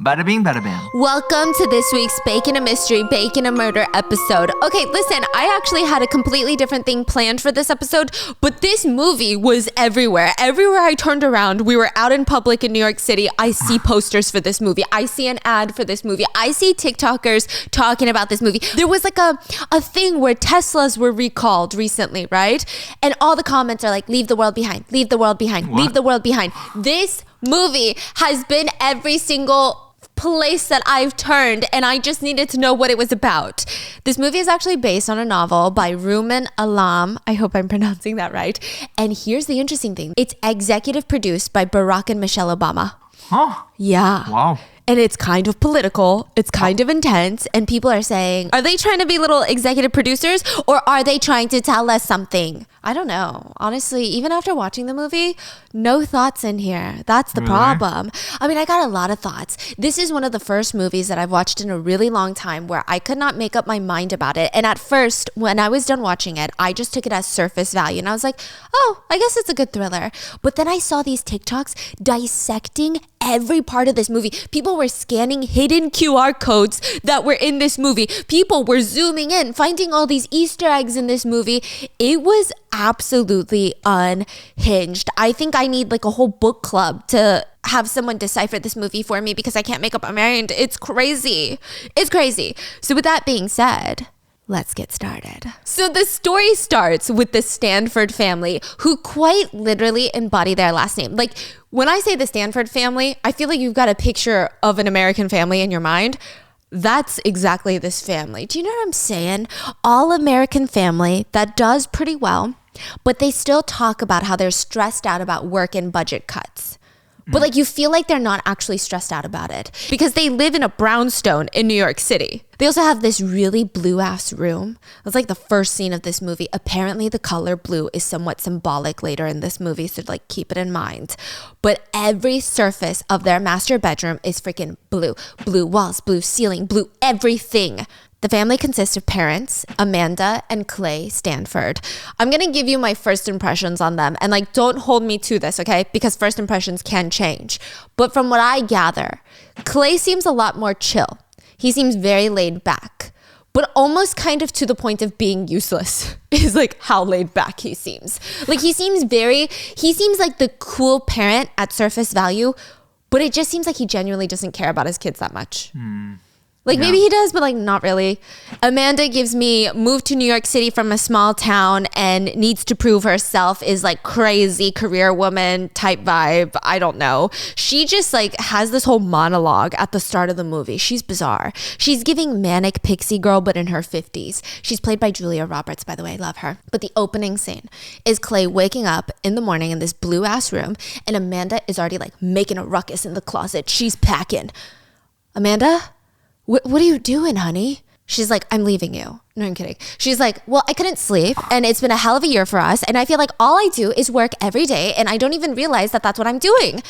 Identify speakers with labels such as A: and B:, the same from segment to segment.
A: Bada bing, bada bam.
B: Welcome to this week's Bacon a Mystery, Bacon a Murder episode. Okay, listen, I actually had a completely different thing planned for this episode, but this movie was everywhere. Everywhere I turned around, we were out in public in New York City. I see posters for this movie. I see an ad for this movie. I see TikTokers talking about this movie. There was like a thing where Teslas were recalled recently, right? And all the comments are like, leave the world behind, leave the world behind, leave the world behind. This movie has been every single place that I've turned, and I just needed to know what it was about. This movie is actually based on a novel by Ruman Alam. I hope I'm pronouncing that right. And here's the interesting thing. It's executive produced by Barack and Michelle Obama.
A: Huh?
B: Yeah.
A: Wow.
B: And it's kind of political. It's kind of intense. And people are saying, are they trying to be little executive producers or are they trying to tell us something? I don't know. Honestly, even after watching the movie, no thoughts in here. That's the problem. I mean, I got a lot of thoughts. This is one of the first movies that I've watched in a really long time where I could not make up my mind about it. And at first, when I was done watching it, I just took it as surface value. And I was like, oh, I guess it's a good thriller. But then I saw these TikToks dissecting every part of this movie. People were scanning hidden QR codes that were in this movie. People were zooming in, finding all these Easter eggs in this movie. It was absolutely unhinged. I think I need like a whole book club to have someone decipher this movie for me because I can't make up my mind. It's crazy. It's crazy. So with that being said, let's get started. So the story starts with the Stanford family who quite literally embody their last name. Like when I say the Stanford family, I feel like you've got a picture of an American family in your mind. That's exactly this family. Do you know what I'm saying? All American family that does pretty well, but they still talk about how they're stressed out about work and budget cuts. But like you feel like they're not actually stressed out about it because they live in a brownstone in New York City. They also have this really blue ass room. It's like the first scene of this movie. Apparently the color blue is somewhat symbolic later in this movie, so like keep it in mind. But every surface of their master bedroom is freaking blue. Blue walls, blue ceiling, blue everything. The family consists of parents, Amanda and Clay Stanford. I'm going to give you my first impressions on them. And like, don't hold me to this, okay? Because first impressions can change. But from what I gather, Clay seems a lot more chill. He seems very laid back, but almost kind of to the point of being useless is like how laid back he seems. Like he seems like the cool parent at surface value, but it just seems like he genuinely doesn't care about his kids that much. Like maybe he does, but like not really. Amanda gives me moved to New York City from a small town and needs to prove herself, is like crazy career woman type vibe. I don't know. She just like has this whole monologue at the start of the movie. She's bizarre. She's giving manic pixie girl, but in her 50s. She's played by Julia Roberts, by the way. Love her. But the opening scene is Clay waking up in the morning in this blue ass room and Amanda is already like making a ruckus in the closet. She's packing. Amanda? What are you doing, honey? She's like, I'm leaving you. No, I'm kidding. She's like, well, I couldn't sleep and it's been a hell of a year for us. And I feel like all I do is work every day and I don't even realize that that's what I'm doing.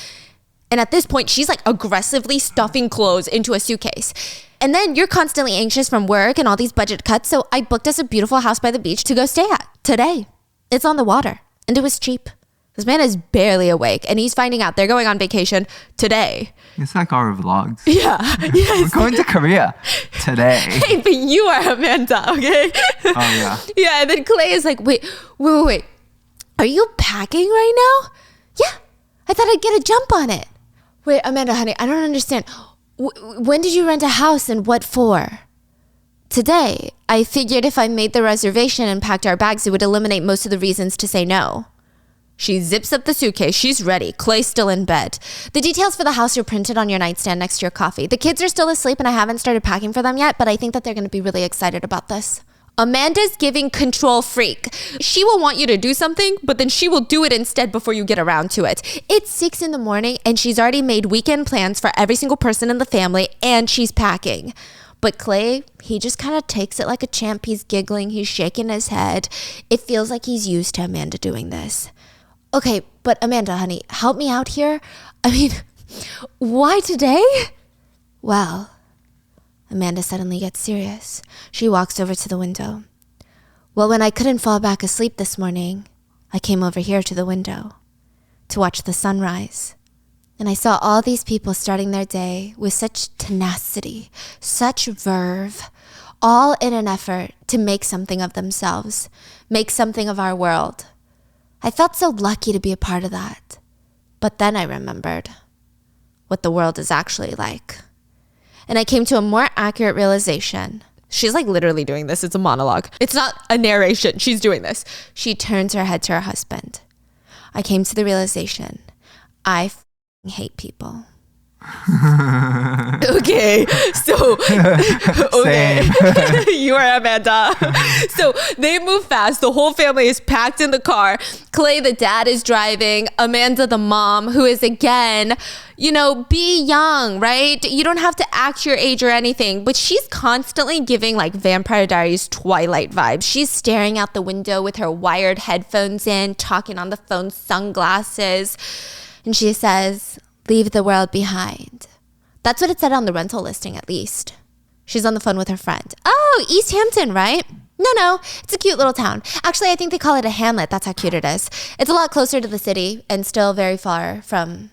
B: And at this point, she's like aggressively stuffing clothes into a suitcase. And then you're constantly anxious from work and all these budget cuts. So I booked us a beautiful house by the beach to go stay at today. It's on the water and it was cheap. This man is barely awake and he's finding out they're going on vacation today.
A: It's like our vlogs.
B: Yeah. Yes.
A: We're going to Korea today.
B: Hey, but you are Amanda, okay?
A: Oh, yeah.
B: Yeah, and then Clay is like, wait. Are you packing right now? Yeah. I thought I'd get a jump on it. Wait, Amanda, honey, I don't understand. When did you rent a house and what for? Today. I figured if I made the reservation and packed our bags, it would eliminate most of the reasons to say no. She zips up the suitcase. She's ready. Clay's still in bed. The details for the house are printed on your nightstand next to your coffee. The kids are still asleep and I haven't started packing for them yet, but I think that they're going to be really excited about this. Amanda's giving control freak. She will want you to do something, but then she will do it instead before you get around to it. It's 6 a.m. and she's already made weekend plans for every single person in the family and she's packing. But Clay, he just kind of takes it like a champ. He's giggling. He's shaking his head. It feels like he's used to Amanda doing this. Okay, but Amanda, honey, help me out here. I mean, why today? Well, Amanda suddenly gets serious. She walks over to the window. Well, when I couldn't fall back asleep this morning, I came over here to the window to watch the sunrise. And I saw all these people starting their day with such tenacity, such verve, all in an effort to make something of themselves, make something of our world. I felt so lucky to be a part of that. But then I remembered what the world is actually like. And I came to a more accurate realization. She's like literally doing this. It's a monologue. It's not a narration. She's doing this. She turns her head to her husband. I came to the realization, I hate people. Okay, so okay. You are Amanda. So they move fast. The whole family is packed in the car. Clay, the dad, is driving. Amanda, the mom, who is again, be young, right? You don't have to act your age or anything, but she's constantly giving like Vampire Diaries Twilight vibes. She's staring out the window with her wired headphones in, talking on the phone, sunglasses, and she says, "Leave the world behind." That's what it said on the rental listing, at least. She's on the phone with her friend. Oh, East Hampton, right? No, it's a cute little town. Actually, I think they call it a hamlet. That's how cute it is. It's a lot closer to the city and still very far from,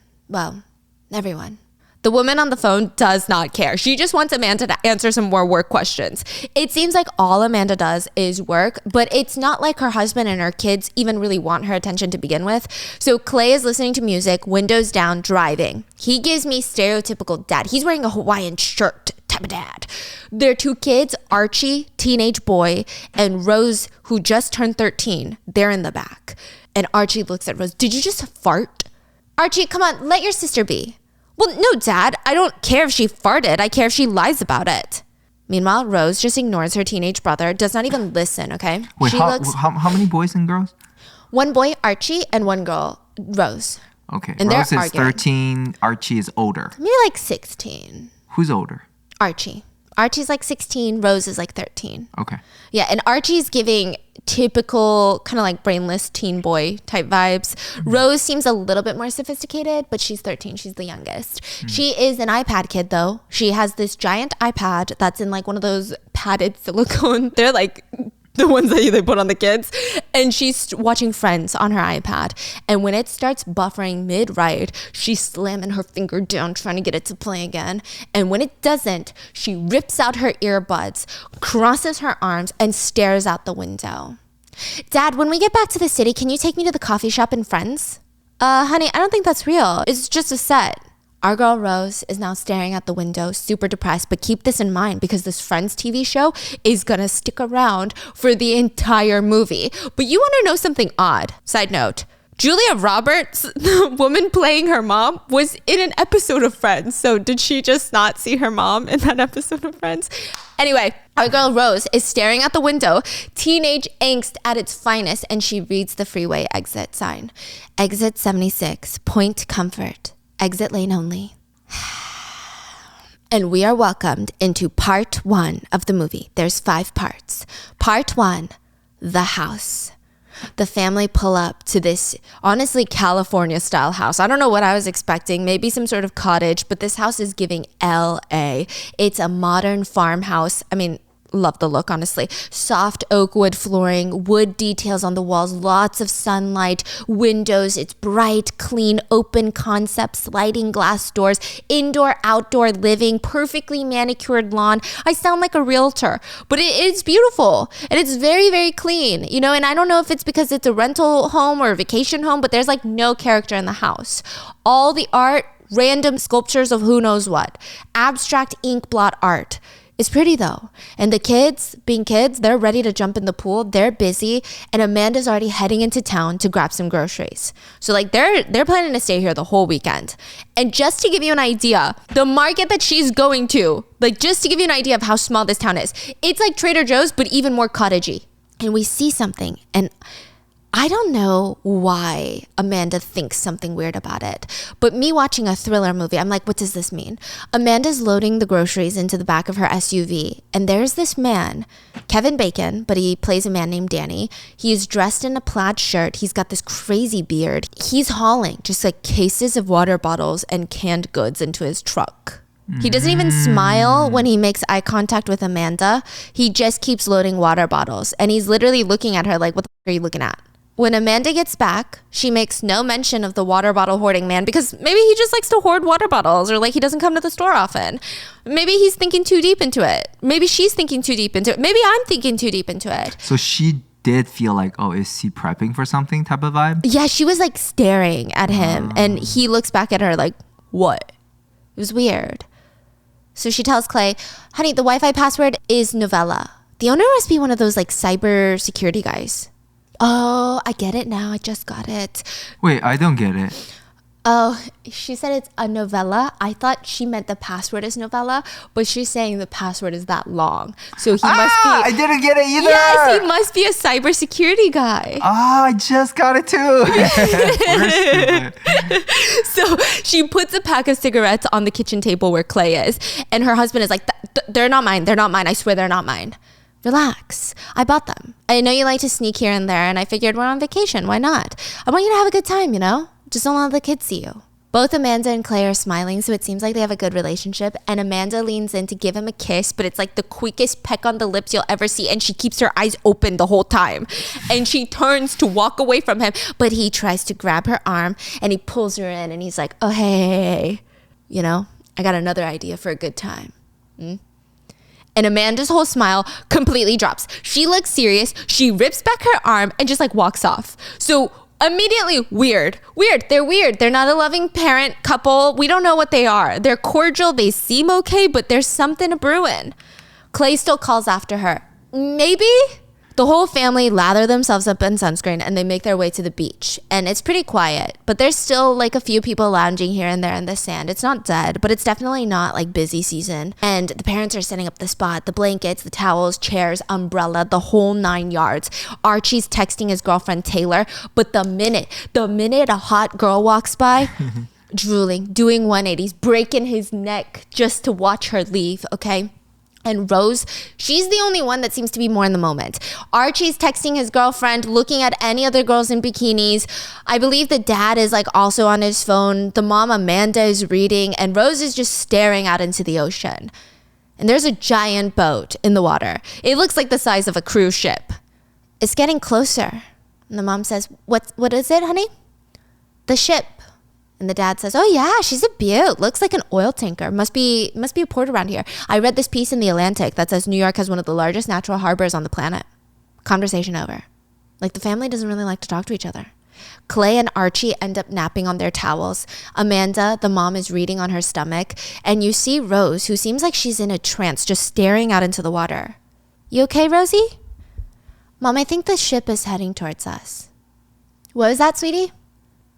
B: everyone. The woman on the phone does not care. She just wants Amanda to answer some more work questions. It seems like all Amanda does is work, but it's not like her husband and her kids even really want her attention to begin with. So Clay is listening to music, windows down, driving. He gives me stereotypical dad. He's wearing a Hawaiian shirt type of dad. Their two kids, Archie, teenage boy, and Rose, who just turned 13, they're in the back. And Archie looks at Rose. "Did you just fart?" "Archie, come on, let your sister be." "Well, no, Dad, I don't care if she farted. I care if she lies about it." Meanwhile, Rose just ignores her teenage brother, does not even listen, okay?
A: Wait, how many boys and girls?
B: One boy, Archie, and one girl, Rose.
A: Okay,
B: And
A: Rose
B: they're
A: is
B: arguing.
A: 13, Archie is older.
B: Maybe like 16.
A: Who's older?
B: Archie. Archie's like 16, Rose is like 13.
A: Okay.
B: Yeah, and Archie's giving typical kind of like brainless teen boy type vibes. Rose seems a little bit more sophisticated, but she's 13. She's the youngest. She is an iPad kid though. She has this giant iPad that's in like one of those padded silicone. They're like the ones that they put on the kids. And she's watching Friends on her iPad. And when it starts buffering mid-ride, she's slamming her finger down trying to get it to play again. And when it doesn't, she rips out her earbuds, crosses her arms, and stares out the window. "Dad, when we get back to the city, can you take me to the coffee shop in Friends?" Honey, I don't think that's real. It's just a set." Our girl Rose is now staring out the window, super depressed, but keep this in mind because this Friends TV show is gonna stick around for the entire movie. But you wanna know something odd? Side note, Julia Roberts, the woman playing her mom, was in an episode of Friends. So did she just not see her mom in that episode of Friends? Anyway, our girl Rose is staring out the window, teenage angst at its finest, and she reads the freeway exit sign. "Exit 76, Point Comfort. Exit lane only." And we are welcomed into part 1 of the movie. There's 5 parts. Part 1, the house. The family pull up to this, honestly, California style house. I don't know what I was expecting, maybe some sort of cottage, but this house is giving LA. It's a modern farmhouse. I mean, love the look, honestly. Soft oak wood flooring, wood details on the walls, lots of sunlight, windows. It's bright, clean, open concept, sliding glass doors, indoor, outdoor living, perfectly manicured lawn. I sound like a realtor, but it's beautiful and it's very, very clean, and I don't know if it's because it's a rental home or a vacation home, but there's like no character in the house. All the art, random sculptures of who knows what, abstract ink blot art. It's pretty though. And the kids, being kids, they're ready to jump in the pool. They're busy. And Amanda's already heading into town to grab some groceries. So like they're planning to stay here the whole weekend. And just to give you an idea, the market that she's going to, like just to give you an idea of how small this town is, it's like Trader Joe's, but even more cottagey. And we see something, and I don't know why Amanda thinks something weird about it, but me watching a thriller movie, I'm like, what does this mean? Amanda's loading the groceries into the back of her SUV, and there's this man, Kevin Bacon, but he plays a man named Danny. He's dressed in a plaid shirt. He's got this crazy beard. He's hauling just like cases of water bottles and canned goods into his truck. He doesn't even smile when he makes eye contact with Amanda. He just keeps loading water bottles, and he's literally looking at her like, what the fuck are you looking at? When Amanda gets back, she makes no mention of the water bottle hoarding man because maybe he just likes to hoard water bottles or like he doesn't come to the store often. Maybe he's thinking too deep into it. Maybe she's thinking too deep into it. Maybe I'm thinking too deep into it.
A: So she did feel like, oh, is he prepping for something type of vibe?
B: Yeah, she was like staring at him and he looks back at her like, what? It was weird. So she tells Clay, honey, the Wi-Fi password is novella. The owner must be one of those like cyber security guys. Oh, I get it now. I just got it.
A: Wait, I don't get it.
B: Oh, she said it's a novella. I thought she meant the password is novella, but she's saying the password is that long. So he must be...
A: I didn't get it either.
B: Yes, he must be a cybersecurity guy.
A: I just got it too. We're stupid.
B: So she puts a pack of cigarettes on the kitchen table where Clay is. And her husband is like, they're not mine. They're not mine. I swear they're not mine. Relax. I bought them. I know you like to sneak here and there, and I figured we're on vacation. Why not? I want you to have a good time, you know? Just don't let the kids see you. Both Amanda and Clay are smiling, so it seems like they have a good relationship. And Amanda leans in to give him a kiss, but it's like the quickest peck on the lips you'll ever see. And she keeps her eyes open the whole time. And she turns to walk away from him, but he tries to grab her arm and he pulls her in and he's like, oh, hey. You know, I got another idea for a good time. And Amanda's whole smile completely drops. She looks serious. She rips back her arm and just like walks off. So immediately weird. They're weird. They're not a loving parent couple. We don't know what they are. They're cordial. They seem okay, but there's something brewing. Clay still calls after her. Maybe? The whole family lather themselves up in sunscreen and they make their way to the beach. And it's pretty quiet, but there's still like a few people lounging here and there in the sand. It's not dead, but it's definitely not like busy season. And the parents are setting up the spot, the blankets, the towels, chairs, umbrella, the whole 9 yards. Archie's texting his girlfriend Taylor, but the minute a hot girl walks by, drooling, doing 180s, breaking his neck just to watch her leave, okay? And Rose, she's the only one that seems to be more in the moment. Archie's texting his girlfriend, looking at any other girls in bikinis. I believe the dad is like also on his phone. The mom, Amanda, is reading. And Rose is just staring out into the ocean. And there's a giant boat in the water. It looks like the size of a cruise ship. It's getting closer. And the mom says, what is it, honey? The ship. And the dad says, oh yeah, she's a beaut. Looks like an oil tanker. Must be a port around here. I read this piece in The Atlantic that says New York has one of the largest natural harbors on the planet. Conversation over. Like the family doesn't really like to talk to each other. Clay and Archie end up napping on their towels. Amanda, the mom, is reading on her stomach. And you see Rose, who seems like she's in a trance, just staring out into the water. You okay, Rosie? Mom, I think the ship is heading towards us. What was that, sweetie?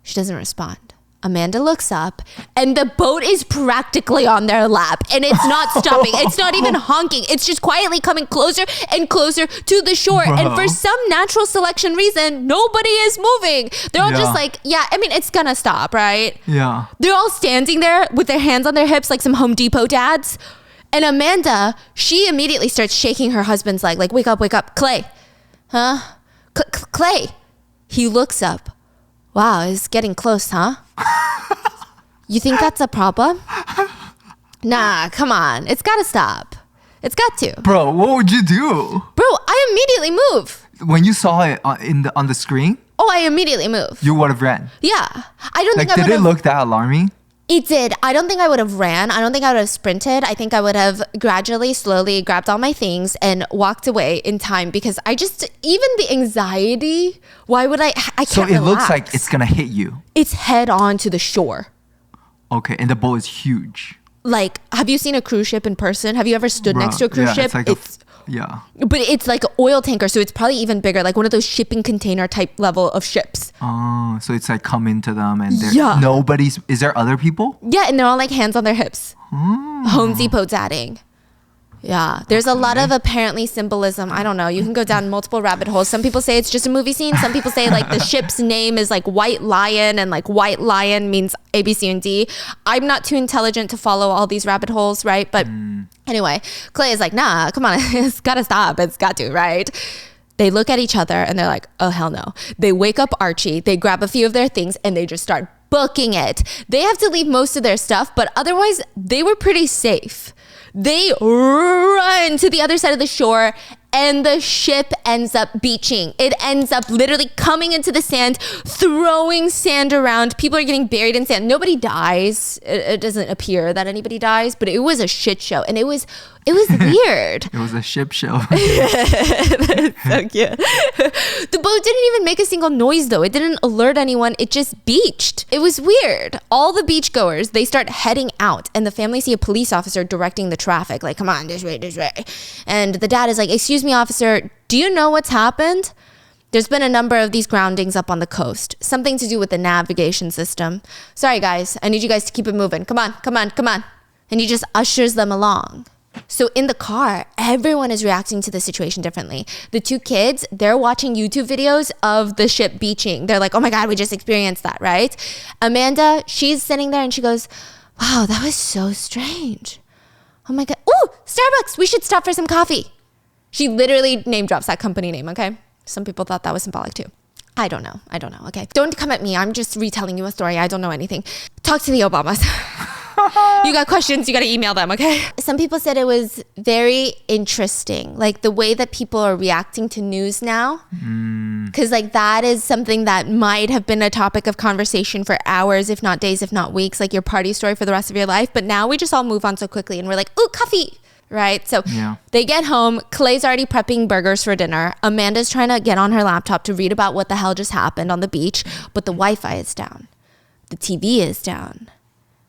B: She doesn't respond. Amanda looks up and the boat is practically on their lap and it's not stopping. It's not even honking. It's just quietly coming closer and closer to the shore.
A: Bro.
B: And for some natural selection reason, nobody is moving. They're all just like, yeah, I mean, it's gonna stop, right?
A: Yeah.
B: They're all standing there with their hands on their hips like some Home Depot dads. And Amanda, she immediately starts shaking her husband's leg, like, wake up, Clay. Huh? Clay. He looks up. Wow, it's getting close, huh? You think that's a problem? Nah, come on. It's gotta stop. It's got to.
A: Bro, what would you do?
B: Bro, I immediately move.
A: When you saw it on the screen?
B: Oh, I immediately move.
A: You would have ran.
B: Yeah. I don't think I would have.
A: Did it look that alarming?
B: It did. I don't think I would have ran. I don't think I would have sprinted. I think I would have gradually, slowly grabbed all my things and walked away in time because even the anxiety, why would I can't
A: So it
B: relax.
A: looks like it's going to hit you.
B: It's head on to the shore.
A: Okay, and the boat is huge.
B: Like, have you seen a cruise ship in person? Have you ever stood next to a cruise ship? But it's like an oil tanker, so it's probably even bigger, like one of those shipping container type level of ships.
A: Oh, so it's like come into them and is there other people?
B: Yeah, and they're all like hands on their hips. Home Depot dadding. Yeah, there's a lot of apparently symbolism. I don't know. You can go down multiple rabbit holes. Some people say it's just a movie scene. Some people say like the ship's name is like White Lion and like White Lion means A, B, C, and D. I'm not too intelligent to follow all these rabbit holes, right? But anyway, Clay is like, nah, come on. It's got to stop. It's got to, right? They look at each other and they're like, oh, hell no. They wake up Archie. They grab a few of their things and they just start booking it. They have to leave most of their stuff, but otherwise they were pretty safe. They run to the other side of the shore and the ship ends up beaching. It ends up literally coming into the sand, throwing sand around. People are getting buried in sand. Nobody dies. It doesn't appear that anybody dies, but it was a shit show. And it was weird.
A: It was a ship show.
B: That's so cute. The boat didn't even make a single noise though. It didn't alert anyone. It just beached. It was weird. All the beachgoers, they start heading out and the family see a police officer directing the traffic. Like, come on, this way, this way. And the dad is like, excuse me, officer, do you know what's happened? There's been a number of these groundings up on the coast. Something to do with the navigation system. Sorry guys, I need you guys to keep it moving. Come on, come on, come on. And he just ushers them along. So in the car, everyone is reacting to the situation differently. The two kids, they're watching YouTube videos of the ship beaching. They're like, oh my God, we just experienced that, right? Amanda, she's sitting there and she goes, wow, that was so strange. Oh my God. Ooh, Starbucks, we should stop for some coffee. She literally name drops that company name, okay? Some people thought that was symbolic too. I don't know, okay? Don't come at me, I'm just retelling you a story. I don't know anything. Talk to the Obamas. You got questions, you got to email them, okay? Some people said it was very interesting, like the way that people are reacting to news now. Because like that is something that might have been a topic of conversation for hours, if not days, if not weeks, like your party story for the rest of your life. But now we just all move on so quickly and we're like, ooh, coffee, right? So they get home, Clay's already prepping burgers for dinner. Amanda's trying to get on her laptop to read about what the hell just happened on the beach, but the Wi-Fi is down. The TV is down.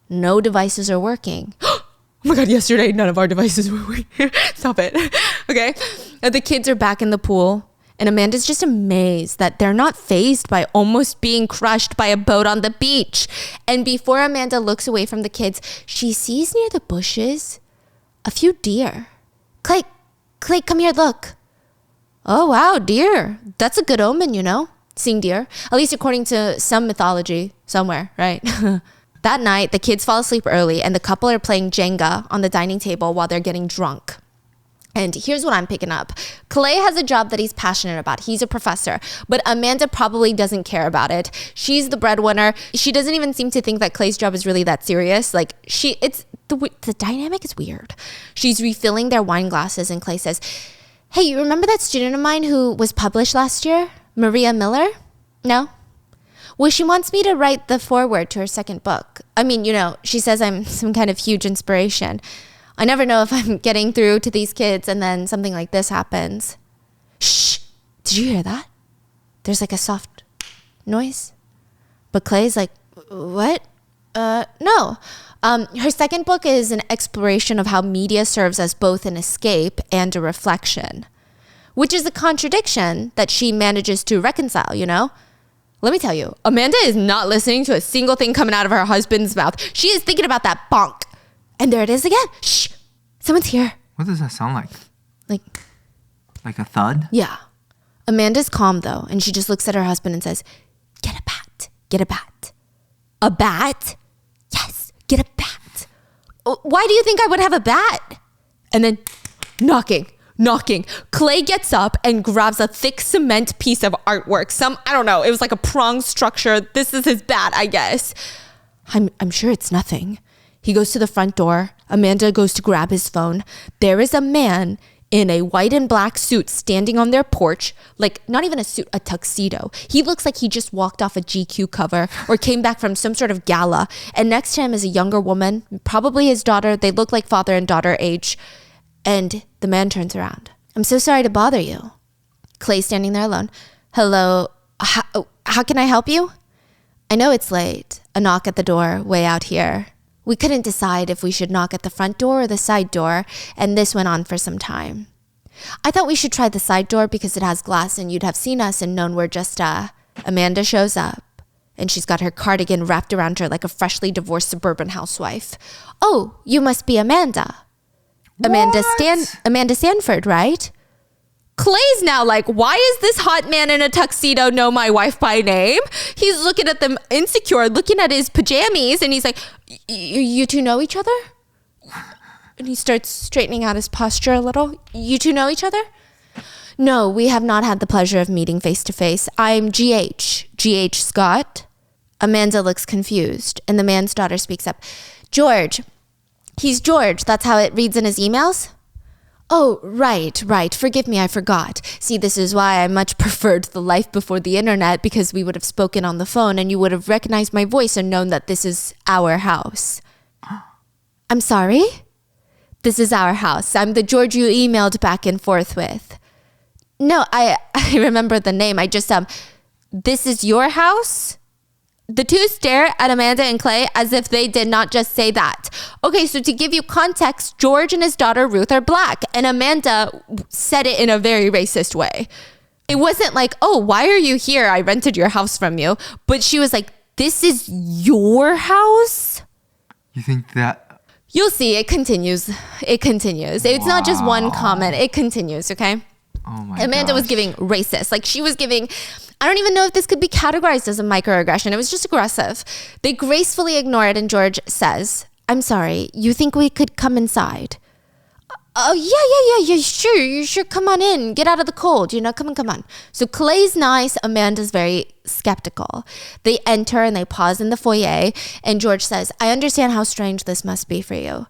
B: No devices are working. Oh my God, yesterday none of our devices were working. Stop it. Okay. And the kids are back in the pool and Amanda's just amazed that they're not fazed by almost being crushed by a boat on the beach. And before Amanda looks away from the kids, she sees near the bushes a few deer. Clay, come here, look. Oh wow, deer. That's a good omen, you know, seeing deer. At least according to some mythology somewhere, right? That night, the kids fall asleep early and the couple are playing Jenga on the dining table while they're getting drunk. And here's what I'm picking up. Clay has a job that he's passionate about. He's a professor, but Amanda probably doesn't care about it. She's the breadwinner. She doesn't even seem to think that Clay's job is really that serious. Like the dynamic is weird. She's refilling their wine glasses and Clay says, hey, you remember that student of mine who was published last year? Maria Miller? No? Well, she wants me to write the foreword to her second book. I mean, you know, she says I'm some kind of huge inspiration. I never know if I'm getting through to these kids and then something like this happens. Shh! Did you hear that? There's like a soft noise. But Clay's like, what? No. Her second book is an exploration of how media serves as both an escape and a reflection, which is a contradiction that she manages to reconcile, you know? Let me tell you, Amanda is not listening to a single thing coming out of her husband's mouth. She is thinking about that bonk. And there it is again. Shh. Someone's here.
A: What does that sound like? Like a thud?
B: Yeah. Amanda's calm though, and she just looks at her husband and says, get a bat. Get a bat. A bat? Yes, get a bat. Why do you think I would have a bat? And then knocking. Clay gets up and grabs a thick cement piece of artwork. I don't know, it was like a prong structure. This is his bat, I guess. I'm sure it's nothing. He goes to the front door. Amanda goes to grab his phone. There is a man in a white and black suit standing on their porch, like not even a suit, a tuxedo. He looks like he just walked off a GQ cover or came back from some sort of gala. And next to him is a younger woman, probably his daughter. They look like father and daughter age. And the man turns around. I'm so sorry to bother you. Clay's standing there alone. Hello, how can I help you? I know it's late. A knock at the door way out here. We couldn't decide if we should knock at the front door or the side door, and this went on for some time. I thought we should try the side door because it has glass and you'd have seen us and known we're just, Amanda shows up. And she's got her cardigan wrapped around her like a freshly divorced suburban housewife. Oh, you must be Amanda. Amanda Sanford, right? Clay's now like, why is this hot man in a tuxedo know my wife by name? He's looking at them insecure, looking at his pajamas, and he's like, you two know each other? And he starts straightening out his posture a little. You two know each other? No, we have not had the pleasure of meeting face to face. I'm GH Scott. Amanda looks confused, and the man's daughter speaks up. George. He's George. That's how it reads in his emails? Oh, right. Forgive me, I forgot. See, this is why I much preferred the life before the internet, because we would have spoken on the phone and you would have recognized my voice and known that this is our house. I'm sorry? This is our house. I'm the George you emailed back and forth with. No, I remember the name. I just, this is your house? The two stare at Amanda and Clay as if they did not just say that. Okay, so to give you context, George and his daughter Ruth are black, and Amanda said it in a very racist way. It wasn't like, oh, why are you here? I rented your house from you. But she was like, this is your house?
A: You think that?
B: You'll see, it continues. It's not just one comment, it continues, okay?
A: Oh my
B: Amanda was giving racist. Like she was giving, I don't even know if this could be categorized as a microaggression. It was just aggressive. They gracefully ignore it, and George says, I'm sorry, you think we could come inside? Oh, yeah, sure, come on in. Get out of the cold, come on. So Clay's nice, Amanda's very skeptical. They enter and they pause in the foyer, and George says, I understand how strange this must be for you.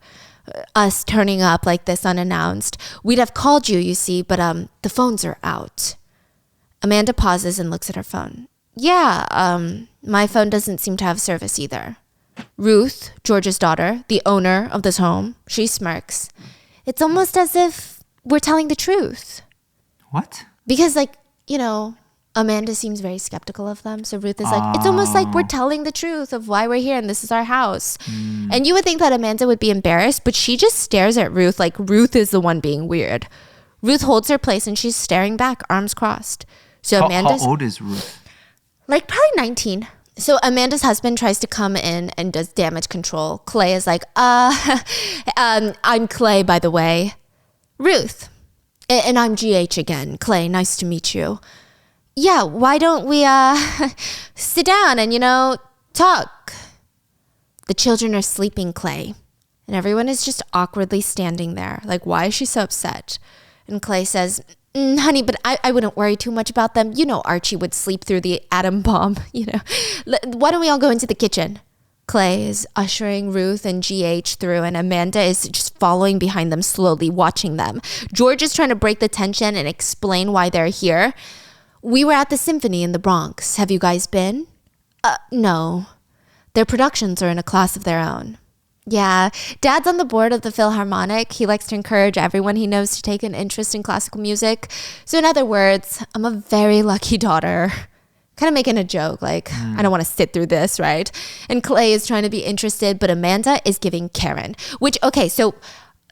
B: Us turning up like this unannounced. We'd have called you, you see, but the phones are out. Amanda pauses and looks at her phone. Yeah, my phone doesn't seem to have service either. Ruth, George's daughter, the owner of this home, she smirks. It's almost as if we're telling the truth.
A: What?
B: Because Amanda seems very skeptical of them. So Ruth is like, it's almost like we're telling the truth of why we're here and this is our house. And you would think that Amanda would be embarrassed, but she just stares at Ruth like Ruth is the one being weird. Ruth holds her place and she's staring back, arms crossed. So Amanda's...
A: How old is Ruth?
B: Like probably 19. So Amanda's husband tries to come in and does damage control. Clay is like, I'm Clay, by the way. Ruth. And I'm GH again. Clay, nice to meet you. Yeah, why don't we sit down and, talk? The children are sleeping, Clay. And everyone is just awkwardly standing there. Like, why is she so upset? And Clay says, honey, but I wouldn't worry too much about them. Archie would sleep through the atom bomb, Why don't we all go into the kitchen? Clay is ushering Ruth and GH through, and Amanda is just following behind them slowly, watching them. George is trying to break the tension and explain why they're here. We were at the Symphony in the Bronx. Have you guys been? No. Their productions are in a class of their own. Yeah, Dad's on the board of the Philharmonic. He likes to encourage everyone he knows to take an interest in classical music. So in other words, I'm a very lucky daughter. Kind of making a joke, like, I don't want to sit through this, right? And Clay is trying to be interested, but Amanda is giving Karen. Which, okay, so...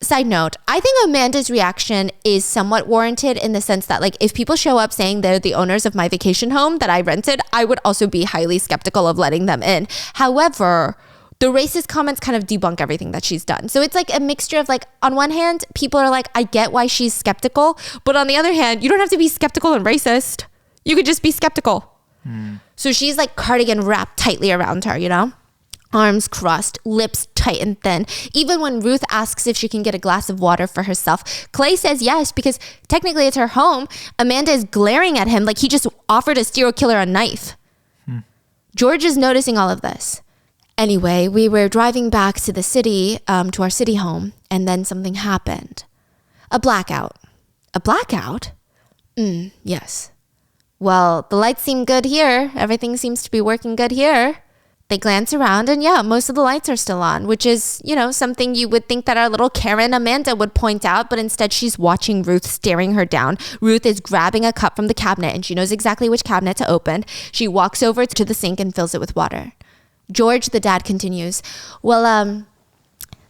B: Side note, I think Amanda's reaction is somewhat warranted in the sense that, like, if people show up saying they're the owners of my vacation home that I rented, I would also be highly skeptical of letting them in. However, the racist comments kind of debunk everything that she's done. So it's like a mixture of, like, on one hand, people are like, I get why she's skeptical. But on the other hand, you don't have to be skeptical and racist. You could just be skeptical. So she's like cardigan wrapped tightly around her, Arms crossed, lips tight and thin. Even when Ruth asks if she can get a glass of water for herself, Clay says yes because technically it's her home. Amanda is glaring at him like he just offered a serial killer a knife. George is noticing all of this. Anyway, we were driving back to the city, to our city home, and then something happened. A blackout. A blackout? Yes. Well, the lights seem good here. Everything seems to be working good here. They glance around and yeah, most of the lights are still on, which is, something you would think that our little Karen Amanda would point out, but instead she's watching Ruth staring her down. Ruth is grabbing a cup from the cabinet and she knows exactly which cabinet to open. She walks over to the sink and fills it with water. George, the dad, continues, well,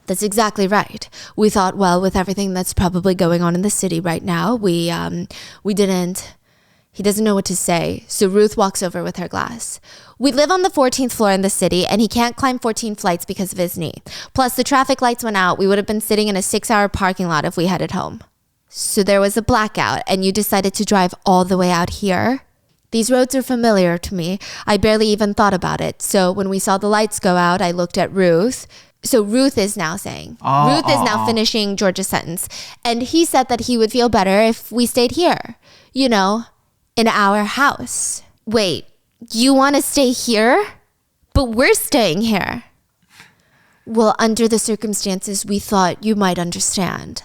B: that's exactly right. We thought, well, with everything that's probably going on in the city right now, we didn't... He doesn't know what to say, so Ruth walks over with her glass. We live on the 14th floor in the city, and he can't climb 14 flights because of his knee. Plus, the traffic lights went out. We would have been sitting in a 6-hour parking lot if we headed home. So there was a blackout, and you decided to drive all the way out here? These roads are familiar to me. I barely even thought about it. So when we saw the lights go out, I looked at Ruth. So Ruth is now saying, Ruth is now finishing George's sentence. And he said that he would feel better if we stayed here, in our house. Wait, you want to stay here? But we're staying here. Well, under the circumstances, we thought you might understand.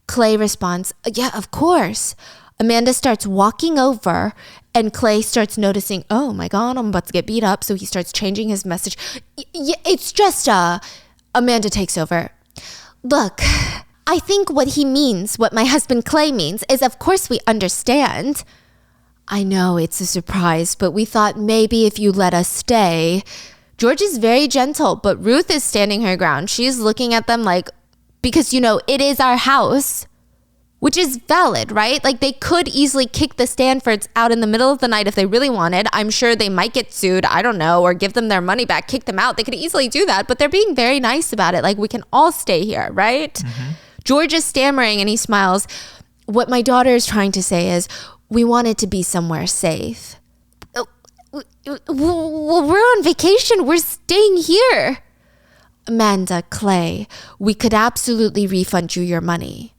B: Clay responds, yeah, of course. Amanda starts walking over and Clay starts noticing, oh my God, I'm about to get beat up. So he starts changing his message. Yeah, it's just, Amanda takes over. Look, I think what he means, what my husband Clay means, is of course we understand. I know it's a surprise, but we thought maybe if you let us stay. George is very gentle, but Ruth is standing her ground. She's looking at them like, because, it is our house, which is valid, right? Like they could easily kick the Stanfords out in the middle of the night if they really wanted. I'm sure they might get sued, I don't know, or give them their money back, kick them out. They could easily do that, but they're being very nice about it. Like we can all stay here, right? Mm-hmm. George is stammering and he smiles. What my daughter is trying to say is, we want it to be somewhere safe. Well, we're on vacation. We're staying here. Amanda, Clay, we could absolutely refund you your money.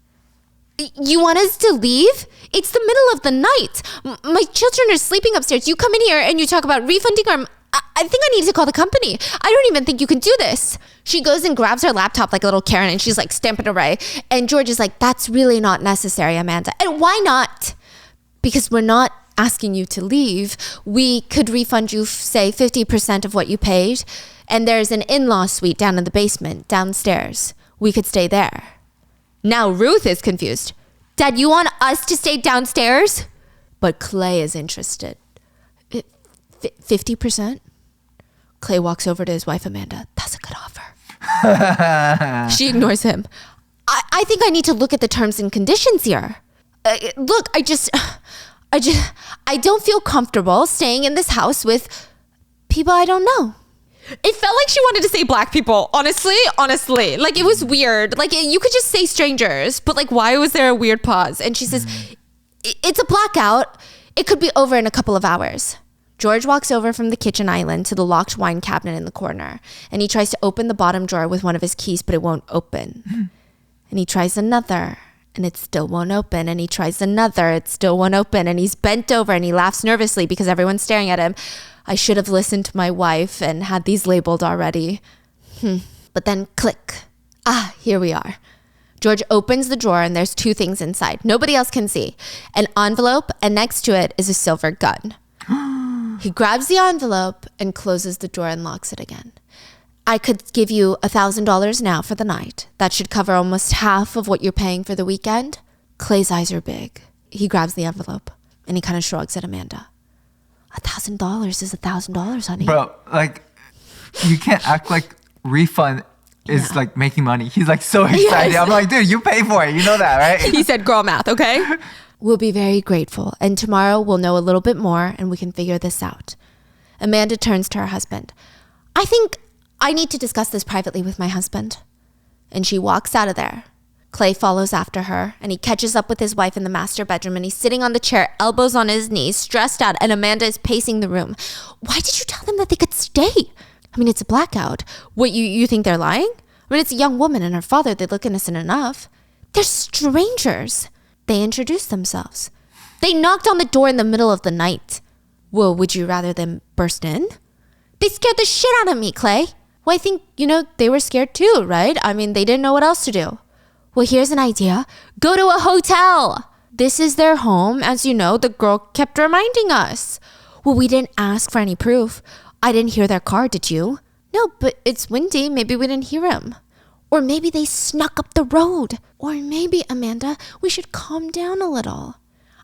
B: You want us to leave? It's the middle of the night. My children are sleeping upstairs. You come in here and you talk about refunding our... I think I need to call the company. I don't even think you can do this. She goes and grabs her laptop like a little Karen and she's like stamping away. And George is like, that's really not necessary, Amanda. And why not? Because we're not asking you to leave. We could refund you, say, 50% of what you paid. And there's an in-law suite down in the basement, downstairs. We could stay there. Now Ruth is confused. Dad, you want us to stay downstairs? But Clay is interested. 50%? Clay walks over to his wife, Amanda. That's a good offer. She ignores him. I think I need to look at the terms and conditions here. Look, I don't feel comfortable staying in this house with people I don't know. It felt like she wanted to say black people, honestly. Like, it was weird. Like, you could just say strangers, but, like, why was there a weird pause? And she says, it's a blackout. It could be over in a couple of hours. George walks over from the kitchen island to the locked wine cabinet in the corner, and he tries to open the bottom drawer with one of his keys, but it won't open. And he tries another, and it still won't open. And he tries another, it still won't open. And he's bent over and he laughs nervously because everyone's staring at him. I should have listened to my wife and had these labeled already. But then click. Here we are. George opens the drawer and there's two things inside. Nobody else can see. An envelope, and next to it is a silver gun. He grabs the envelope and closes the drawer and locks it again. I could give you $1,000 now for the night. That should cover almost half of what you're paying for the weekend. Clay's eyes are big. He grabs the envelope and he kind of shrugs at Amanda. $1,000 is $1,000, honey.
A: Bro, like, you can't act like refund is like making money. He's like so excited. Yes. I'm like, dude, you pay for it. You know that, right?
B: He said girl math, okay? We'll be very grateful. And tomorrow we'll know a little bit more and we can figure this out. Amanda turns to her husband. I think I need to discuss this privately with my husband. And she walks out of there. Clay follows after her, and he catches up with his wife in the master bedroom, and he's sitting on the chair, elbows on his knees, stressed out, and Amanda is pacing the room. Why did you tell them that they could stay? I mean, it's a blackout. What, you think they're lying? I mean, it's a young woman and her father. They look innocent enough. They're strangers. They introduced themselves. They knocked on the door in the middle of the night. Well, would you rather them burst in? They scared the shit out of me, Clay. Well, I think, they were scared too, right? I mean, they didn't know what else to do. Well, here's an idea. Go to a hotel. This is their home. As you know, the girl kept reminding us. Well, we didn't ask for any proof. I didn't hear their car, did you? No, but it's windy. Maybe we didn't hear him. Or maybe they snuck up the road. Or maybe, Amanda, we should calm down a little.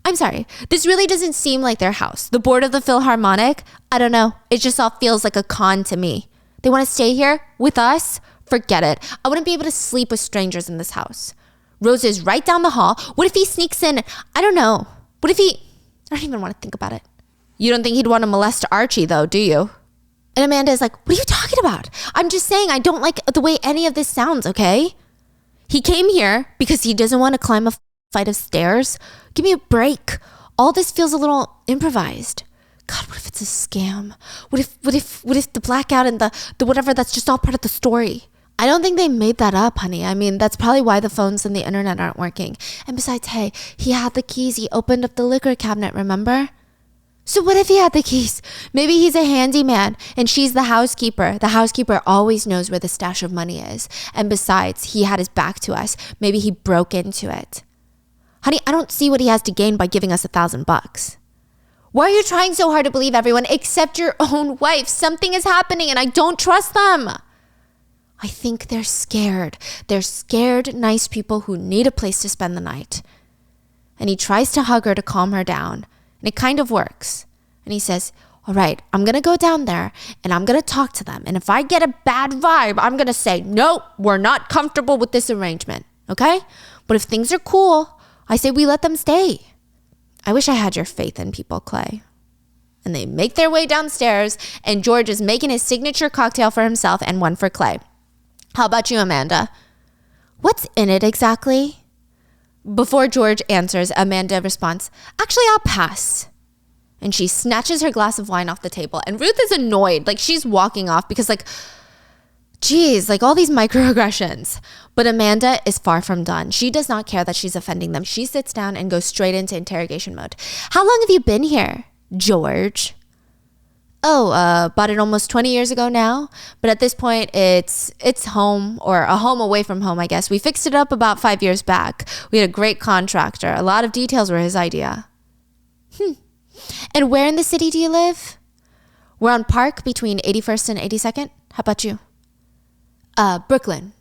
B: I'm sorry. This really doesn't seem like their house. The board of the Philharmonic, I don't know. It just all feels like a con to me. They want to stay here with us? Forget it. I wouldn't be able to sleep with strangers in this house. Rose is right down the hall. What if he sneaks in? I don't know. What if I don't even want to think about it. You don't think he'd want to molest Archie though, do you? And Amanda is like, what are you talking about? I'm just saying I don't like the way any of this sounds, okay? He came here because he doesn't want to climb a flight of stairs. Give me a break. All this feels a little improvised. God, what if it's a scam? What if the blackout and the whatever, that's just all part of the story? I don't think they made that up, honey. I mean, that's probably why the phones and the internet aren't working. And besides, hey, he had the keys. He opened up the liquor cabinet, remember? So what if he had the keys? Maybe he's a handyman and she's the housekeeper. The housekeeper always knows where the stash of money is. And besides, he had his back to us. Maybe he broke into it. Honey, I don't see what he has to gain by giving us $1,000. Why are you trying so hard to believe everyone except your own wife? Something is happening and I don't trust them. I think they're scared. They're scared, nice people who need a place to spend the night. And he tries to hug her to calm her down. And it kind of works. And he says, all right, I'm going to go down there and I'm going to talk to them. And if I get a bad vibe, I'm going to say, nope, we're not comfortable with this arrangement. Okay? But if things are cool, I say we let them stay. I wish I had your faith in people, Clay. And they make their way downstairs and George is making his signature cocktail for himself and one for Clay. How about you, Amanda? What's in it exactly? Before George answers, Amanda responds, actually, I'll pass. And she snatches her glass of wine off the table. And Ruth is annoyed. Like, she's walking off because, like, geez, like all these microaggressions. But Amanda is far from done. She does not care that she's offending them. She sits down and goes straight into interrogation mode. How long have you been here, George? Oh, bought it almost 20 years ago now. But at this point, it's home, or a home away from home, I guess. We fixed it up about 5 years back. We had a great contractor. A lot of details were his idea. And where in the city do you live? We're on Park between 81st and 82nd. How about you? Brooklyn.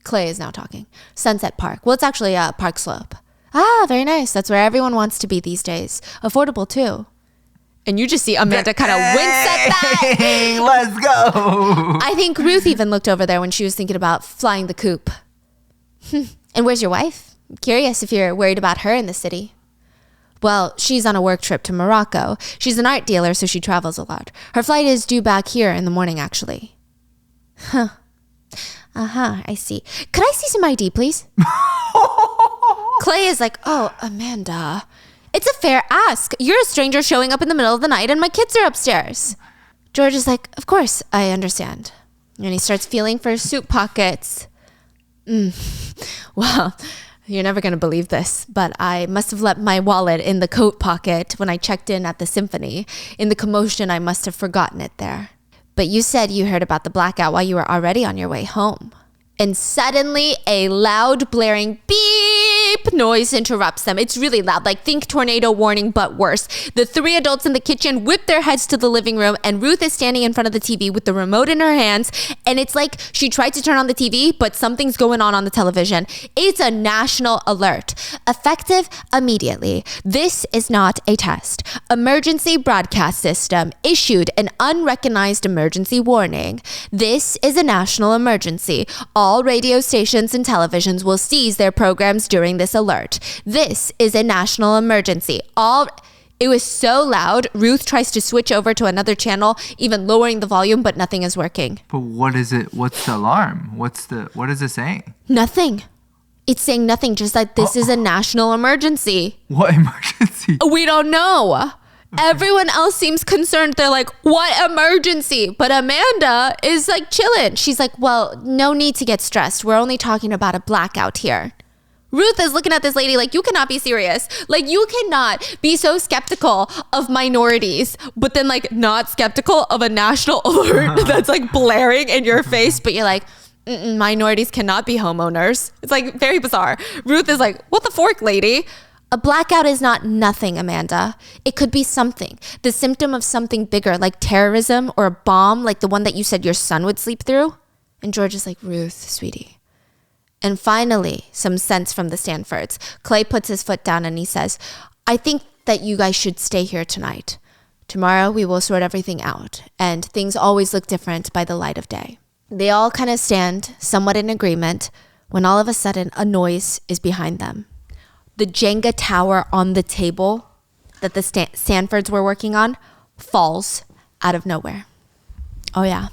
B: Clay is now talking. Sunset Park. Well, it's actually Park Slope. Ah, very nice. That's where everyone wants to be these days. Affordable, too. And you just see Amanda kind of wince at that.
A: Hey, let's go.
B: I think Ruth even looked over there when she was thinking about flying the coop. And where's your wife? I'm curious if you're worried about her in the city. Well, she's on a work trip to Morocco. She's an art dealer, so she travels a lot. Her flight is due back here in the morning, actually. Huh. I see. Could I see some ID, please? Clay is like, oh, Amanda. It's a fair ask. You're a stranger showing up in the middle of the night and my kids are upstairs. George is like, of course, I understand. And he starts feeling for his suit pockets. Well, you're never going to believe this, but I must have left my wallet in the coat pocket when I checked in at the symphony. In the commotion, I must have forgotten it there. But you said you heard about the blackout while you were already on your way home. And suddenly a loud blaring beep noise interrupts them. It's really loud, like think tornado warning, but worse. The three adults in the kitchen whip their heads to the living room and Ruth is standing in front of the TV with the remote in her hands. And it's like she tried to turn on the TV, but something's going on the television. It's a national alert. Effective immediately. This is not a test. Emergency broadcast system issued an unrecognized emergency warning. This is a national emergency. All radio stations and televisions will cease their programs during this alert. This is a national emergency. It was so loud, Ruth tries to switch over to another channel, even lowering the volume, but nothing is working.
A: But what is it? What's the alarm? What is it saying?
B: Nothing. It's saying nothing, just that this is a national emergency.
A: What emergency?
B: We don't know. Everyone else seems concerned. They're like, what emergency? But Amanda is like chilling. She's like, well, no need to get stressed. We're only talking about a blackout here. Ruth is looking at this lady like, you cannot be serious. Like, you cannot be so skeptical of minorities, but then like not skeptical of a national alert that's like blaring in your face. But you're like, minorities cannot be homeowners. It's like very bizarre. Ruth is like, what the fork, lady? A blackout is not nothing, Amanda. It could be something. The symptom of something bigger, like terrorism or a bomb, like the one that you said your son would sleep through. And George is like, Ruth, sweetie. And finally, some sense from the Stanfords. Clay puts his foot down and he says, I think that you guys should stay here tonight. Tomorrow we will sort everything out. And things always look different by the light of day. They all kind of stand somewhat in agreement when all of a sudden a noise is behind them. The Jenga tower on the table that the Stanfords were working on falls out of nowhere. Oh yeah.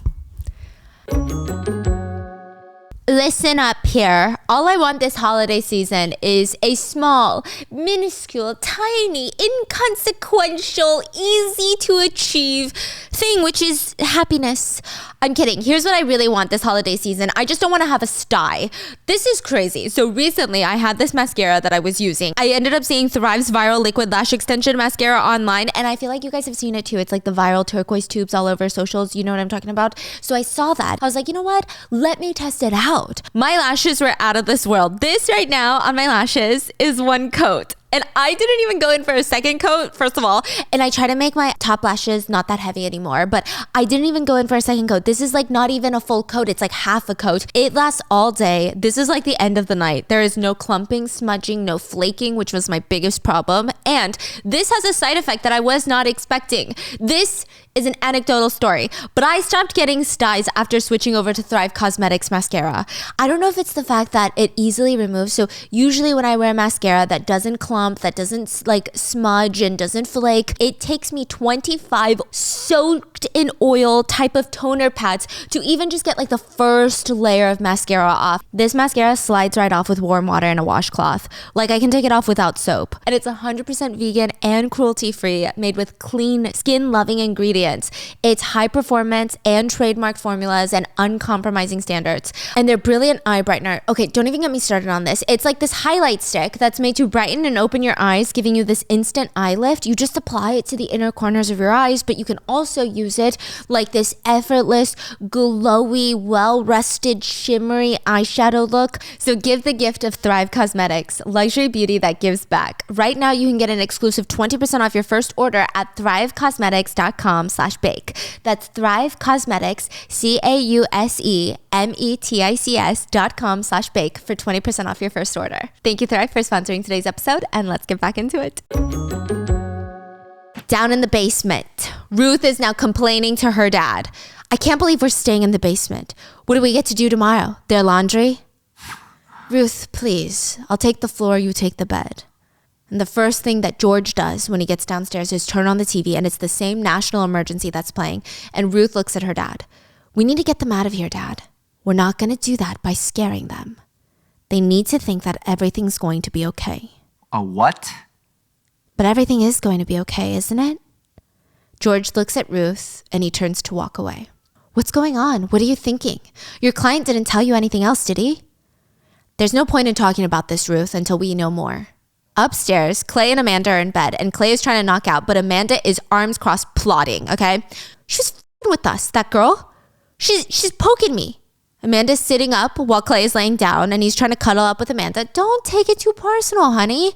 B: listen up here. All I want this holiday season is a small, minuscule, tiny, inconsequential, easy to achieve thing, which is happiness. I'm kidding. Here's what I really want this holiday season. I just don't want to have a sty. This is crazy. So recently I had this mascara that I was using. I ended up seeing Thrive's viral liquid lash extension mascara online, and I feel like you guys have seen it too. It's like the viral turquoise tubes all over socials. You know what I'm talking about? So I saw that. I was like, you know what? Let me test it out. My lashes were out of this world. This right now on my lashes is one coat. And I didn't even go in for a second coat, first of all. And I try to make my top lashes not that heavy anymore, but I didn't even go in for a second coat. This is like not even a full coat. It's like half a coat. It lasts all day. This is like the end of the night. There is no clumping, smudging, no flaking, which was my biggest problem. And this has a side effect that I was not expecting. This is an anecdotal story, but I stopped getting styes after switching over to Thrive Cosmetics mascara. I don't know if it's the fact that it easily removes. So usually when I wear mascara that doesn't clump, that doesn't like smudge and doesn't flake, it takes me 25 soaked in oil type of toner pads to even just get like the first layer of mascara off. This mascara slides right off with warm water and a washcloth. Like I can take it off without soap. And it's 100% vegan and cruelty free, made with clean, skin loving ingredients. It's high performance and trademark formulas and uncompromising standards. And their brilliant eye brightener. Okay, don't even get me started on this. It's like this highlight stick that's made to brighten and open your eyes, giving you this instant eye lift. You just apply it to the inner corners of your eyes, but you can also use it like this effortless, glowy, well-rested, shimmery eyeshadow look. So give the gift of Thrive Cosmetics, luxury beauty that gives back. Right now, you can get an exclusive 20% off your first order at thrivecosmetics.com/bake. That's Thrive Cosmetics, CAUSEMETICS.com/bake for 20% off your first order. Thank you, Thrive, for sponsoring today's episode, and let's get back into it. Down in the basement, Ruth is now complaining to her dad. I can't believe we're staying in the basement. What do we get to do tomorrow? Their laundry? Ruth, please. I'll take the floor, you take the bed. And the first thing that George does when he gets downstairs is turn on the TV, and it's the same national emergency that's playing. And Ruth looks at her dad. We need to get them out of here, Dad. We're not going to do that by scaring them. They need to think that everything's going to be okay.
A: A what?
B: But everything is going to be okay, isn't it? George looks at Ruth and he turns to walk away. What's going on? What are you thinking? Your client didn't tell you anything else, did he? There's no point in talking about this, Ruth, until we know more. Upstairs, Clay and Amanda are in bed, and Clay is trying to knock out, but Amanda is arms crossed plotting, okay? She's f***ing with us, that girl. She's poking me. Amanda's sitting up while Clay is laying down, and he's trying to cuddle up with Amanda. Don't take it too personal, honey.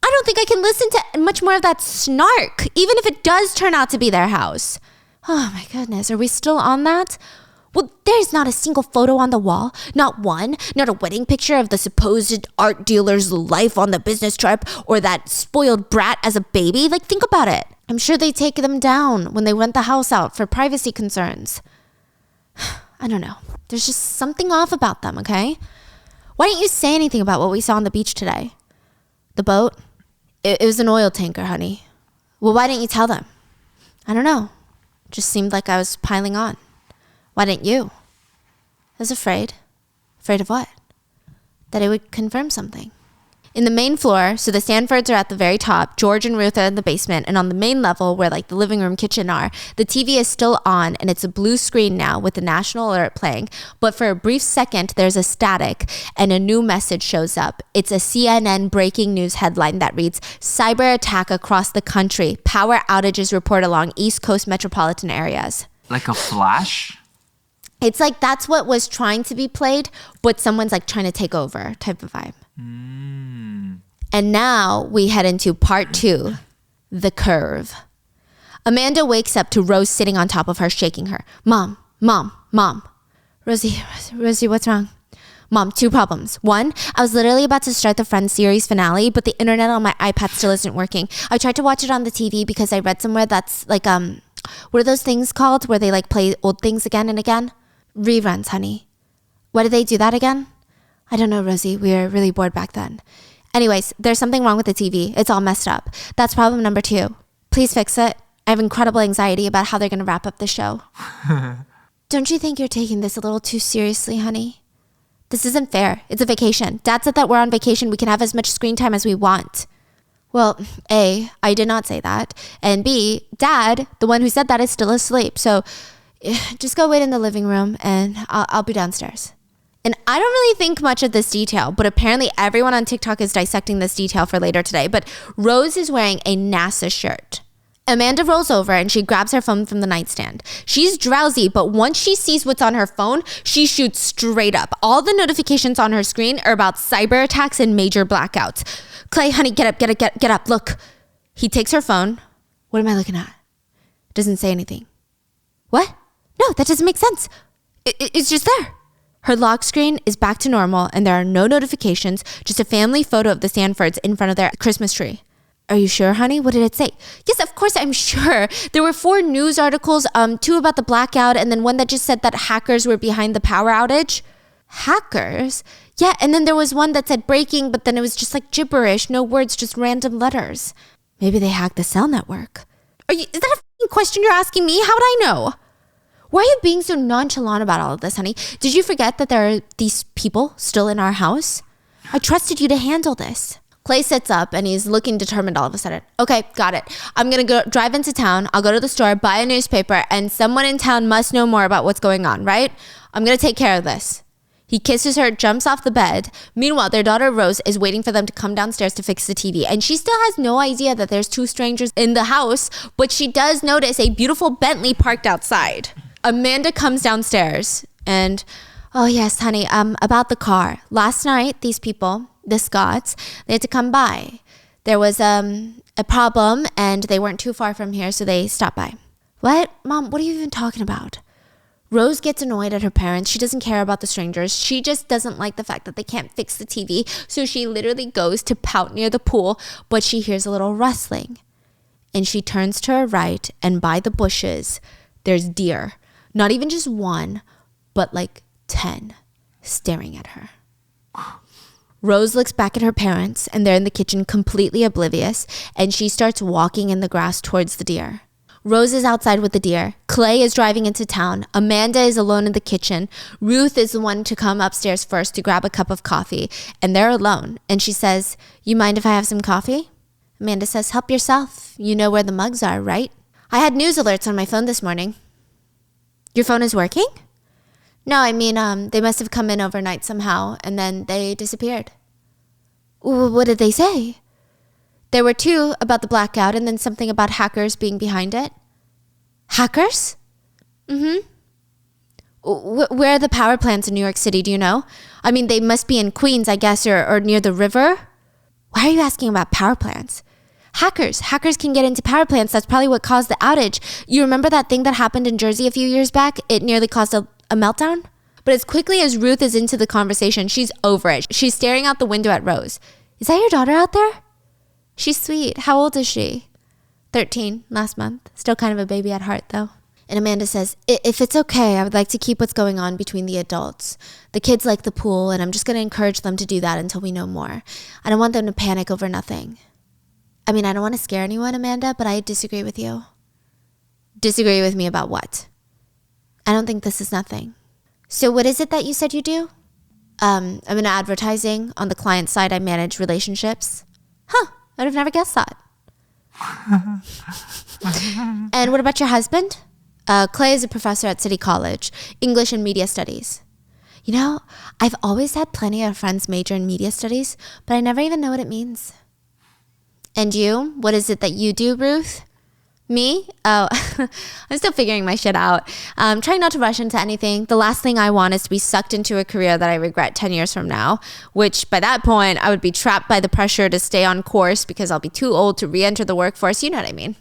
B: I don't think I can listen to much more of that snark, even if it does turn out to be their house. Oh my goodness, are we still on that? Well, there's not a single photo on the wall. Not one. Not a wedding picture of the supposed art dealer's life on the business trip or that spoiled brat as a baby. Like, think about it. I'm sure they take them down when they rent the house out for privacy concerns. I don't know. There's just something off about them, okay? Why didn't you say anything about what we saw on the beach today? The boat? It was an oil tanker, honey. Well, why didn't you tell them? I don't know. Just seemed like I was piling on. Why didn't you? I was afraid. Afraid of what? That it would confirm something. In the main floor, so the Sanfords are at the very top, George and Ruth are in the basement, and on the main level, where like the living room kitchen are, the TV is still on, and it's a blue screen now with the national alert playing. But for a brief second, there's a static, and a new message shows up. It's a CNN breaking news headline that reads, "Cyber attack across the country. Power outages report along East Coast metropolitan areas."
A: Like a flash?
B: It's like that's what was trying to be played, but someone's like trying to take over type of vibe. And now we head into part 2, the curve. Amanda wakes up to Rose sitting on top of her, shaking her. Mom. Rosie, what's wrong? Mom, 2 problems. 1, I was literally about to start the Friends series finale, but the internet on my iPad still isn't working. I tried to watch it on the TV because I read somewhere that's like, what are those things called where they like play old things again and again? Reruns, honey. Why did they do that again? I don't know, Rosie. We were really bored back then. Anyways, there's something wrong with the TV. It's all messed up. That's problem number 2. Please fix it. I have incredible anxiety about how they're going to wrap up the show. Don't you think you're taking this a little too seriously, honey? This isn't fair. It's a vacation. Dad said that we're on vacation. We can have as much screen time as we want. Well, A, I did not say that. And B, Dad, the one who said that, is still asleep. So just go wait in the living room and I'll be downstairs. And I don't really think much of this detail, but apparently everyone on TikTok is dissecting this detail for later today. But Rose is wearing a NASA shirt. Amanda rolls over and she grabs her phone from the nightstand. She's drowsy, but once she sees what's on her phone, she shoots straight up. All the notifications on her screen are about cyber attacks and major blackouts. Clay, honey, get up, look. He takes her phone. What am I looking at? Doesn't say anything. What? No, that doesn't make sense. It's just there. Her lock screen is back to normal and there are no notifications, just a family photo of the Sanfords in front of their Christmas tree. Are you sure, honey? What did it say? Yes, of course I'm sure. There were 4 news articles, 2 about the blackout, and then one that just said that hackers were behind the power outage. Hackers? Yeah, and then there was one that said breaking, but then it was just like gibberish, no words, just random letters. Maybe they hacked the cell network. Is that a question you're asking me? How would I know? Why are you being so nonchalant about all of this, honey? Did you forget that there are these people still in our house? I trusted you to handle this. Clay sits up and he's looking determined all of a sudden. Okay, got it. I'm going to go drive into town. I'll go to the store, buy a newspaper, and someone in town must know more about what's going on, right? I'm going to take care of this. He kisses her, jumps off the bed. Meanwhile, their daughter Rose is waiting for them to come downstairs to fix the TV. And she still has no idea that there's 2 strangers in the house, but she does notice a beautiful Bentley parked outside. Amanda comes downstairs and, oh yes, honey, about the car. Last night, these people, the Scotts, they had to come by. There was a problem and they weren't too far from here, so they stopped by. What? Mom, what are you even talking about? Rose gets annoyed at her parents. She doesn't care about the strangers. She just doesn't like the fact that they can't fix the TV. So she literally goes to pout near the pool, but she hears a little rustling. And she turns to her right, and by the bushes, there's deer. Not even just 1, but like 10 staring at her. Rose looks back at her parents, and they're in the kitchen completely oblivious, and she starts walking in the grass towards the deer. Rose is outside with the deer. Clay is driving into town. Amanda is alone in the kitchen. Ruth is the one to come upstairs first to grab a cup of coffee, and they're alone. And she says, "You mind if I have some coffee?" Amanda says, "Help yourself. You know where the mugs are, right?" "I had news alerts on my phone this morning." "Your phone is working?" "No, I mean, they must have come in overnight somehow, and then they disappeared." "What did they say?" "There were 2 about the blackout and then something about hackers being behind it." "Hackers?" "Mm-hmm." Where are the power plants in New York City, do you know? I mean, they must be in Queens, I guess, or near the river. Why are you asking about power plants? Hackers can get into power plants. That's probably what caused the outage. You remember that thing that happened in Jersey a few years back? It nearly caused a meltdown? But as quickly as Ruth is into the conversation, she's over it. She's staring out the window at Rose. "Is that your daughter out there?" "She's sweet. How old is she?" 13, last month. Still kind of a baby at heart, though. And Amanda says, "If it's okay, I would like to keep what's going on between the adults. The kids like the pool, and I'm just going to encourage them to do that until we know more. I don't want them to panic over nothing." I mean, I don't want to scare anyone, Amanda, but I disagree with you. Disagree with me about what? I don't think this is nothing. So what is it that you said you do? I'm in advertising. On the client side, I manage relationships. Huh, I'd have never guessed that. And what about your husband? Clay is a professor at City College, English and Media Studies. You know, I've always had plenty of friends major in media studies, but I never even know what it means. And you? What is it that you do, Ruth? Me? Oh, I'm still figuring my shit out. Trying not to rush into anything. The last thing I want is to be sucked into a career that I regret 10 years from now, which by that point, I would be trapped by the pressure to stay on course because I'll be too old to re-enter the workforce. You know what I mean.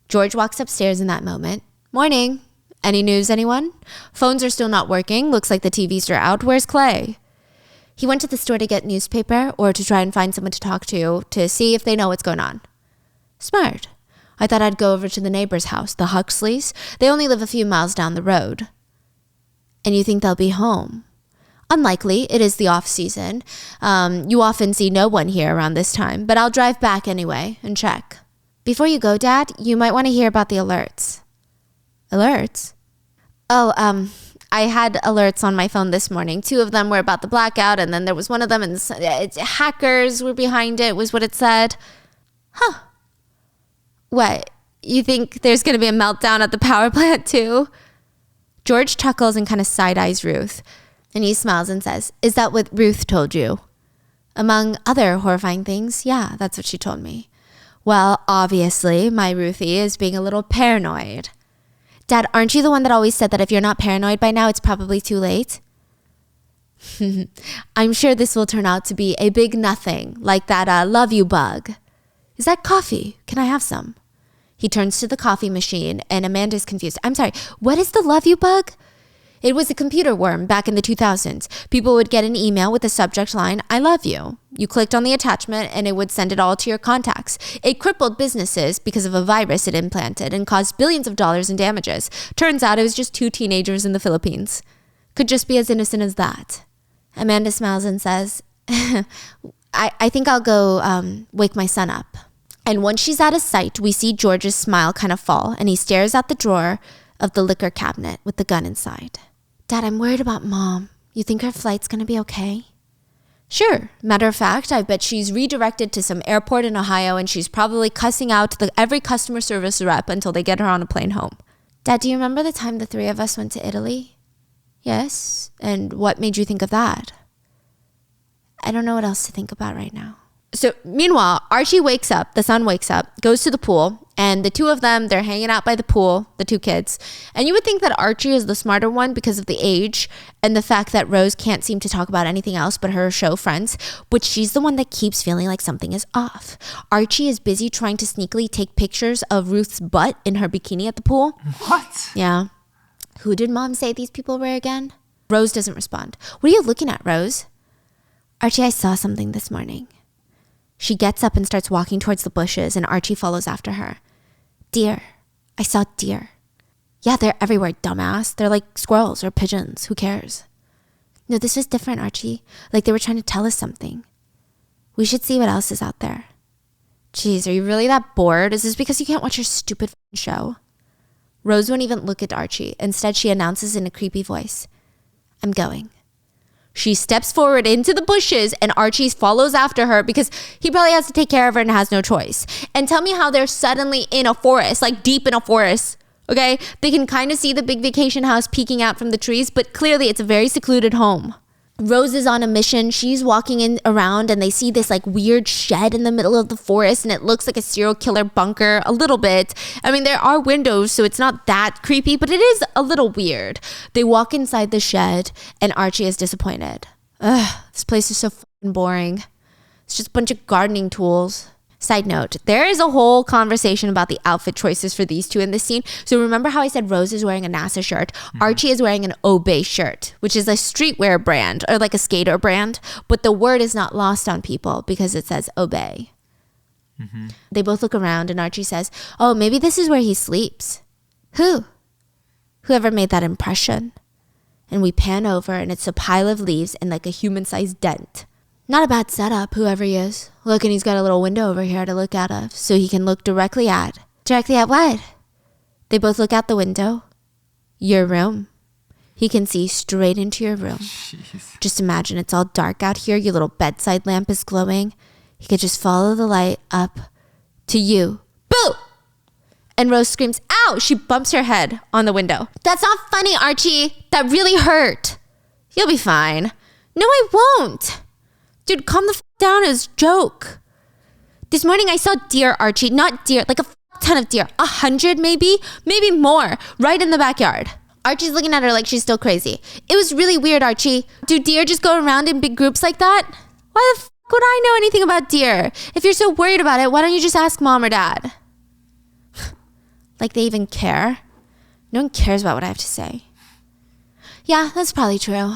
B: George walks upstairs in that moment. "Morning. Any news, anyone? Phones are still not working. Looks like the TVs are out. Where's Clay?" "He went to the store to get newspaper or to try and find someone to talk to see if they know what's going on." "Smart. I thought I'd go over to the neighbor's house, the Huxleys. They only live a few miles down the road." "And you think they'll be home?" "Unlikely. It is the off season. You often see no one here around this time, but I'll drive back anyway and check." "Before you go, Dad, you might want to hear about the alerts." "Alerts?" "Oh, I had alerts on my phone this morning. 2 of them were about the blackout, and then there was one of them, and hackers were behind it, was what it said. Huh. What? You think there's going to be a meltdown at the power plant too? George chuckles and kind of side-eyes Ruth. And he smiles and says, is that what Ruth told you? Among other horrifying things, yeah, that's what she told me. Well, obviously, my Ruthie is being a little paranoid. Dad, aren't you the one that always said that if you're not paranoid by now, it's probably too late? I'm sure this will turn out to be a big nothing, like that love you bug. Is that coffee? Can I have some? He turns to the coffee machine, and Amanda's confused. I'm sorry, what is the love you bug? It was a computer worm back in the 2000s. People would get an email with the subject line, I love you. You clicked on the attachment, and it would send it all to your contacts. It crippled businesses because of a virus it implanted and caused billions of dollars in damages. Turns out it was just 2 teenagers in the Philippines. Could just be as innocent as that. Amanda smiles and says, I think I'll go wake my son up. And once she's out of sight, we see George's smile kind of fall, and he stares at the drawer of the liquor cabinet with the gun inside. Dad, I'm worried about Mom. You think her flight's gonna be okay? Sure. Matter of fact, I bet she's redirected to some airport in Ohio, and she's probably cussing out every customer service rep until they get her on a plane home. Dad, do you remember the time the 3 of us went to Italy? Yes. And what made you think of that? I don't know what else to think about right now. So meanwhile, Archie wakes up, the son wakes up, goes to the pool, and the 2 of them, they're hanging out by the pool, the 2 kids. And you would think that Archie is the smarter one because of the age and the fact that Rose can't seem to talk about anything else but her show friends, but she's the one that keeps feeling like something is off. Archie is busy trying to sneakily take pictures of Ruth's butt in her bikini at the pool.
A: What?
B: Yeah. Who did Mom say these people were again? Rose doesn't respond. What are you looking at, Rose? Archie, I saw something this morning. She gets up and starts walking towards the bushes, and Archie follows after her. Deer. I saw deer. Yeah, they're everywhere, dumbass. They're like squirrels or pigeons. Who cares? No, this was different, Archie. Like they were trying to tell us something. We should see what else is out there. Jeez, are you really that bored? Is this because you can't watch your stupid show? Rose won't even look at Archie. Instead, she announces in a creepy voice, I'm going. She steps forward into the bushes, and Archie follows after her because he probably has to take care of her and has no choice. And tell me how they're suddenly in a forest, like deep in a forest, okay? They can kind of see the big vacation house peeking out from the trees, but clearly it's a very secluded home. Rose is on a mission. She's walking around, and they see this like weird shed in the middle of the forest, and it looks like a serial killer bunker a little bit. I mean, there are windows, so it's not that creepy, but it is a little weird. They walk inside the shed, and Archie is disappointed. Ugh, this place is so fucking boring. It's just a bunch of gardening tools. Side note, there is a whole conversation about the outfit choices for these 2 in this scene. So remember how I said Rose is wearing a NASA shirt? Mm-hmm. Archie is wearing an Obey shirt, which is a streetwear brand or like a skater brand. But the word is not lost on people because it says Obey. Mm-hmm. They both look around, and Archie says, oh, maybe this is where he sleeps. Who? Whoever made that impression. And we pan over, and it's a pile of leaves and like a human-sized dent. Not a bad setup, whoever he is. Look, and he's got a little window over here to look out of, so he can look directly at. Directly at what? They both look out the window. Your room. He can see straight into your room.
A: Jeez.
B: Just imagine it's all dark out here. Your little bedside lamp is glowing. He could just follow the light up to you. Boo! And Rose screams, ow! She bumps her head on the window. That's not funny, Archie. That really hurt. You'll be fine. No, I won't. Dude, calm the down. It was a joke. This morning I saw deer, Archie. Not deer, like a ton of deer. 100 maybe more. Right in the backyard. Archie's looking at her like she's still crazy. It was really weird, Archie. Do deer just go around in big groups like that? Why the would I know anything about deer? If you're so worried about it, why don't you just ask Mom or Dad? Like they even care? No one cares about what I have to say. Yeah, that's probably true.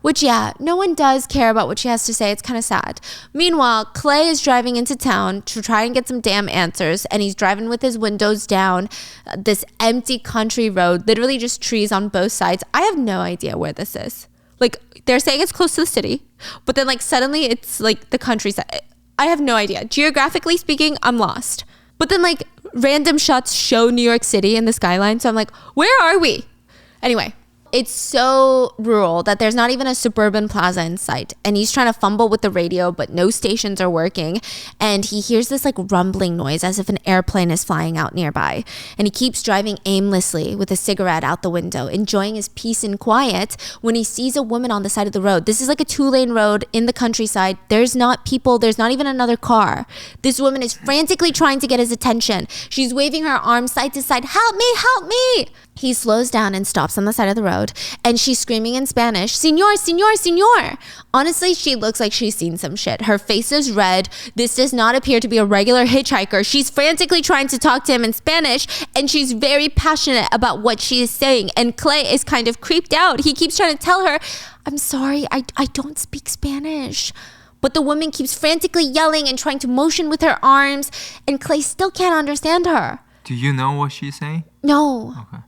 B: Which, yeah, no one does care about what she has to say. It's kind of sad. Meanwhile, Clay is driving into town to try and get some damn answers, and he's driving with his windows down this empty country road, literally just trees on both sides. I have no idea where this is. Like, they're saying it's close to the city, but then, like, suddenly it's, like, the countryside. I have no idea. Geographically speaking, I'm lost. But then, like, random shots show New York City in the skyline, so I'm like, where are we? Anyway. It's so rural that there's not even a suburban plaza in sight. And he's trying to fumble with the radio, but no stations are working. And he hears this like rumbling noise as if an airplane is flying out nearby. And he keeps driving aimlessly with a cigarette out the window, enjoying his peace and quiet when he sees a woman on the side of the road. This is like a 2-lane road in the countryside. There's not people. There's not even another car. This woman is frantically trying to get his attention. She's waving her arms side to side. Help me, help me. He slows down and stops on the side of the road, and she's screaming in Spanish, Señor, Señor, Señor. Honestly, she looks like she's seen some shit. Her face is red. This does not appear to be a regular hitchhiker. She's frantically trying to talk to him in Spanish, and she's very passionate about what she is saying. And Clay is kind of creeped out. He keeps trying to tell her, I'm sorry, I don't speak Spanish. But the woman keeps frantically yelling and trying to motion with her arms, and Clay still can't understand her.
A: Do you know what she's saying?
B: No.
A: Okay.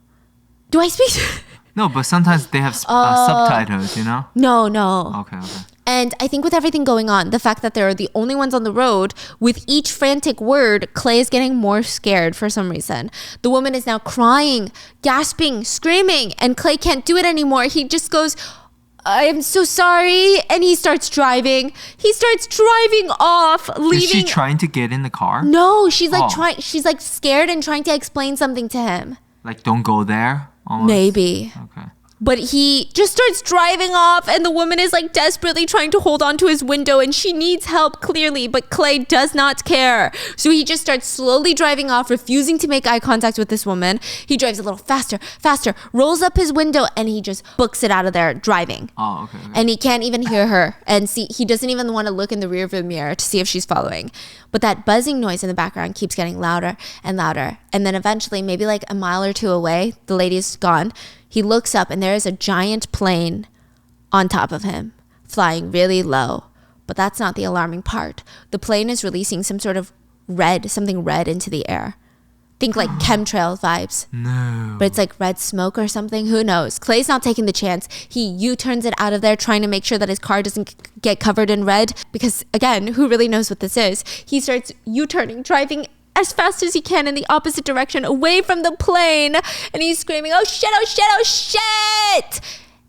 B: Do I speak?
A: No, but sometimes they have subtitles, you know?
B: No.
A: Okay.
B: And I think with everything going on, the fact that they're the only ones on the road, with each frantic word, Clay is getting more scared for some reason. The woman is now crying, gasping, screaming, and Clay can't do it anymore. He just goes, I am so sorry. And he starts driving. He starts driving off, leaving.
A: Is she trying to get in the car?
B: No, she's like she's like scared and trying to explain something to him.
A: Like, don't go there? Almost?
B: Maybe.
A: Okay.
B: But he just starts driving off, and the woman is like desperately trying to hold on to his window, and she needs help clearly, but Clay does not care. So he just starts slowly driving off, refusing to make eye contact with this woman. He drives a little faster, rolls up his window, and he just books it out of there driving.
A: Oh, okay.
B: And he can't even hear her, and he doesn't even want to look in the rearview mirror to see if she's following. But that buzzing noise in the background keeps getting louder and louder. And then eventually, maybe like a mile or two away, the lady's gone. He looks up and there is a giant plane on top of him, flying really low. But that's not the alarming part. The plane is releasing some sort of something red into the air. Think like chemtrail vibes.
A: No.
B: But it's like red smoke or something. Who knows? Clay's not taking the chance. He U-turns it out of there, trying to make sure that his car doesn't get covered in red. Because again, who really knows what this is? He starts U-turning, driving as fast as he can in the opposite direction, away from the plane. And he's screaming, oh shit, oh shit, oh shit!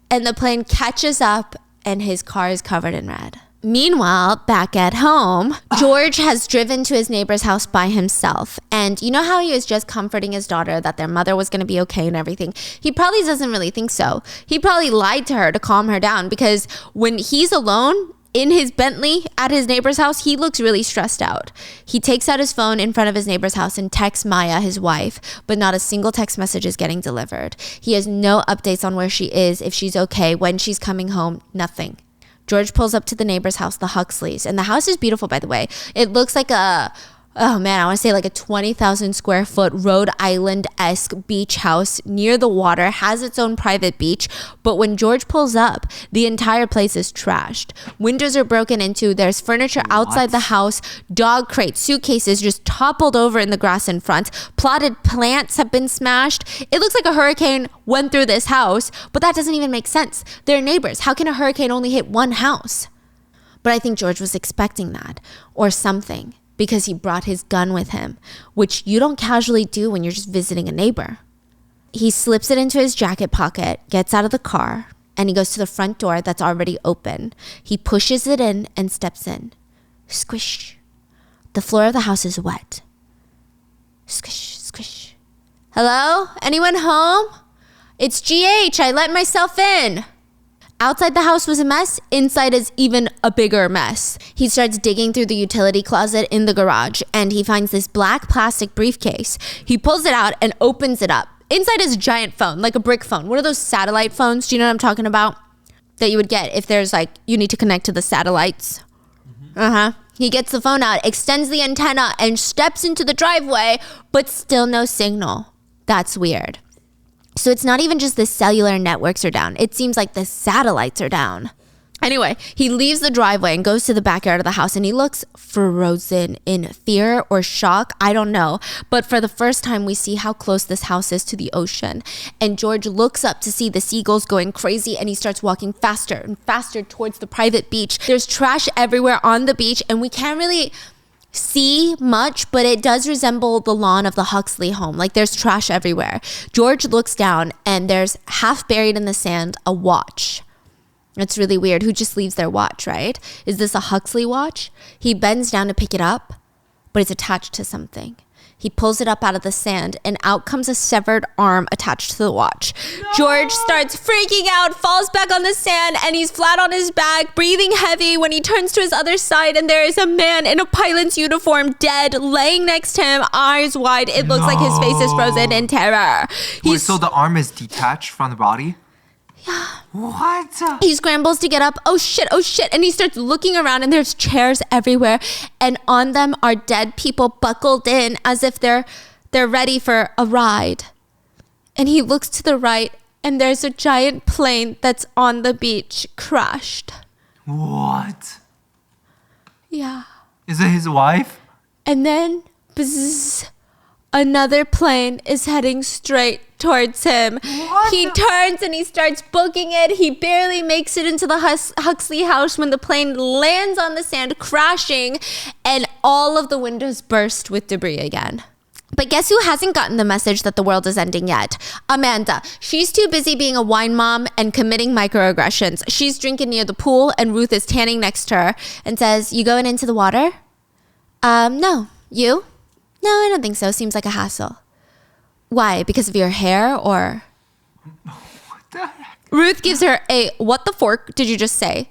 B: And the plane catches up and his car is covered in red. Meanwhile, back at home, George has driven to his neighbor's house by himself. And you know how he was just comforting his daughter that their mother was going to be okay and everything? He probably doesn't really think so. He probably lied to her to calm her down, because when he's alone in his Bentley at his neighbor's house, he looks really stressed out. He takes out his phone in front of his neighbor's house and texts Maya, his wife, but not a single text message is getting delivered. He has no updates on where she is, if she's okay, when she's coming home, nothing. George pulls up to the neighbor's house, the Huxleys, and the house is beautiful, by the way. It looks like I want to say like a 20,000 square foot Rhode Island-esque beach house near the water, has its own private beach. But when George pulls up, the entire place is trashed. Windows are broken into. There's furniture outside the house, dog crates, suitcases just toppled over in the grass in front. Potted plants have been smashed. It looks like a hurricane went through this house, but that doesn't even make sense. They're neighbors. How can a hurricane only hit one house? But I think George was expecting that, or something, because he brought his gun with him, which you don't casually do when you're just visiting a neighbor. He slips it into his jacket pocket, gets out of the car, and he goes to the front door that's already open. He pushes it in and steps in. Squish. The floor of the house is wet. Squish, squish. Hello? Anyone home? It's GH. I let myself in. Outside the house was a mess. Inside is even a bigger mess. He starts digging through the utility closet in the garage, and he finds this black plastic briefcase. He pulls it out and opens it up. Inside is a giant phone, like a brick phone. One of those satellite phones. Do you know what I'm talking about? That you would get if there's like, you need to connect to the satellites. He gets the phone out, extends the antenna, and steps into the driveway, but still no signal. That's weird. So it's not even just the cellular networks are down. It seems like the satellites are down. Anyway, he leaves the driveway and goes to the backyard of the house, and he looks frozen in fear or shock. I don't know. But for the first time, we see how close this house is to the ocean. And George looks up to see the seagulls going crazy, and he starts walking faster and faster towards the private beach. There's trash everywhere on the beach, and we can't really see much, but it does resemble the lawn of the Huxley home. Like there's trash everywhere. George looks down and there's half buried in the sand a watch. It's really weird. Who just leaves their watch, right? Is this a Huxley watch? He bends down to pick it up, but it's attached to something. He pulls it up out of the sand and out comes a severed arm attached to the watch. No! George starts freaking out, falls back on the sand, and he's flat on his back, breathing heavy when he turns to his other side and there is a man in a pilot's uniform dead, laying next to him, eyes wide. It looks like his face is frozen in terror.
A: Wait, so the arm is detached from the body?
B: Yeah.
A: What?
B: He scrambles to get up. Oh shit. And he starts looking around and there's chairs everywhere. And on them are dead people buckled in as if they're ready for a ride. And he looks to the right and there's a giant plane that's on the beach crashed.
A: What?
B: Yeah.
A: Is it his wife?
B: And then, bzzz, another plane is heading straight towards him.
A: What?
B: He turns and he starts booking it. He barely makes it into the Huxley house when the plane lands on the sand, crashing, and all of the windows burst with debris again. But guess who hasn't gotten the message that the world is ending yet? Amanda. She's too busy being a wine mom and committing microaggressions. She's drinking near the pool and Ruth is tanning next to her and says, "You going into the water?" No. You? No, I don't think so. Seems like a hassle. Why? Because of your hair or?
A: What the heck?
B: Ruth gives her a, "What the fork did you just say?"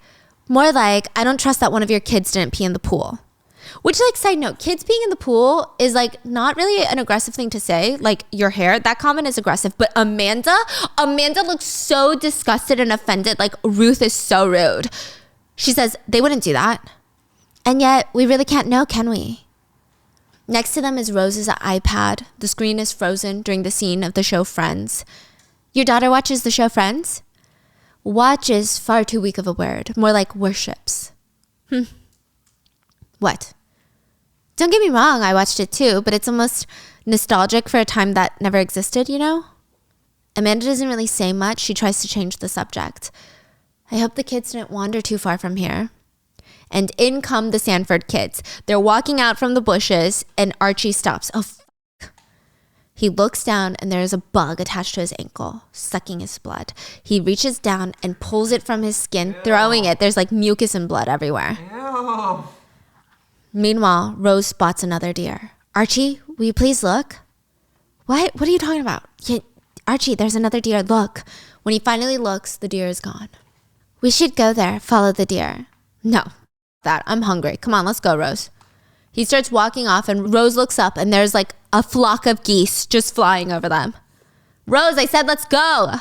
B: More like, "I don't trust that one of your kids didn't pee in the pool." Which, like, side note, kids peeing in the pool is like not really an aggressive thing to say. Like your hair, that comment is aggressive. But Amanda looks so disgusted and offended. Like Ruth is so rude. She says, "They wouldn't do that." And yet we really can't know, can we? Next to them is Rose's iPad. The screen is frozen during the scene of the show Friends. Your daughter watches the show Friends? Watch is far too weak of a word. More like worships. What? Don't get me wrong, I watched it too, but it's almost nostalgic for a time that never existed, you know? Amanda doesn't really say much. She tries to change the subject. "I hope the kids didn't wander too far from here." And in come the Sanford kids. They're walking out from the bushes and Archie stops. Oh, fuck. He looks down and there's a bug attached to his ankle, sucking his blood. He reaches down and pulls it from his skin, throwing it. There's like mucus and blood everywhere.
A: Ew.
B: Meanwhile, Rose spots another deer. "Archie, will you please look?" What are you talking about? Yeah, Archie, there's another deer. Look. When he finally looks, the deer is gone. "We should go there, follow the deer." "No. That. I'm hungry. Come on, let's go, Rose." He starts walking off and Rose looks up and there's like a flock of geese just flying over them. "Rose, I said let's go."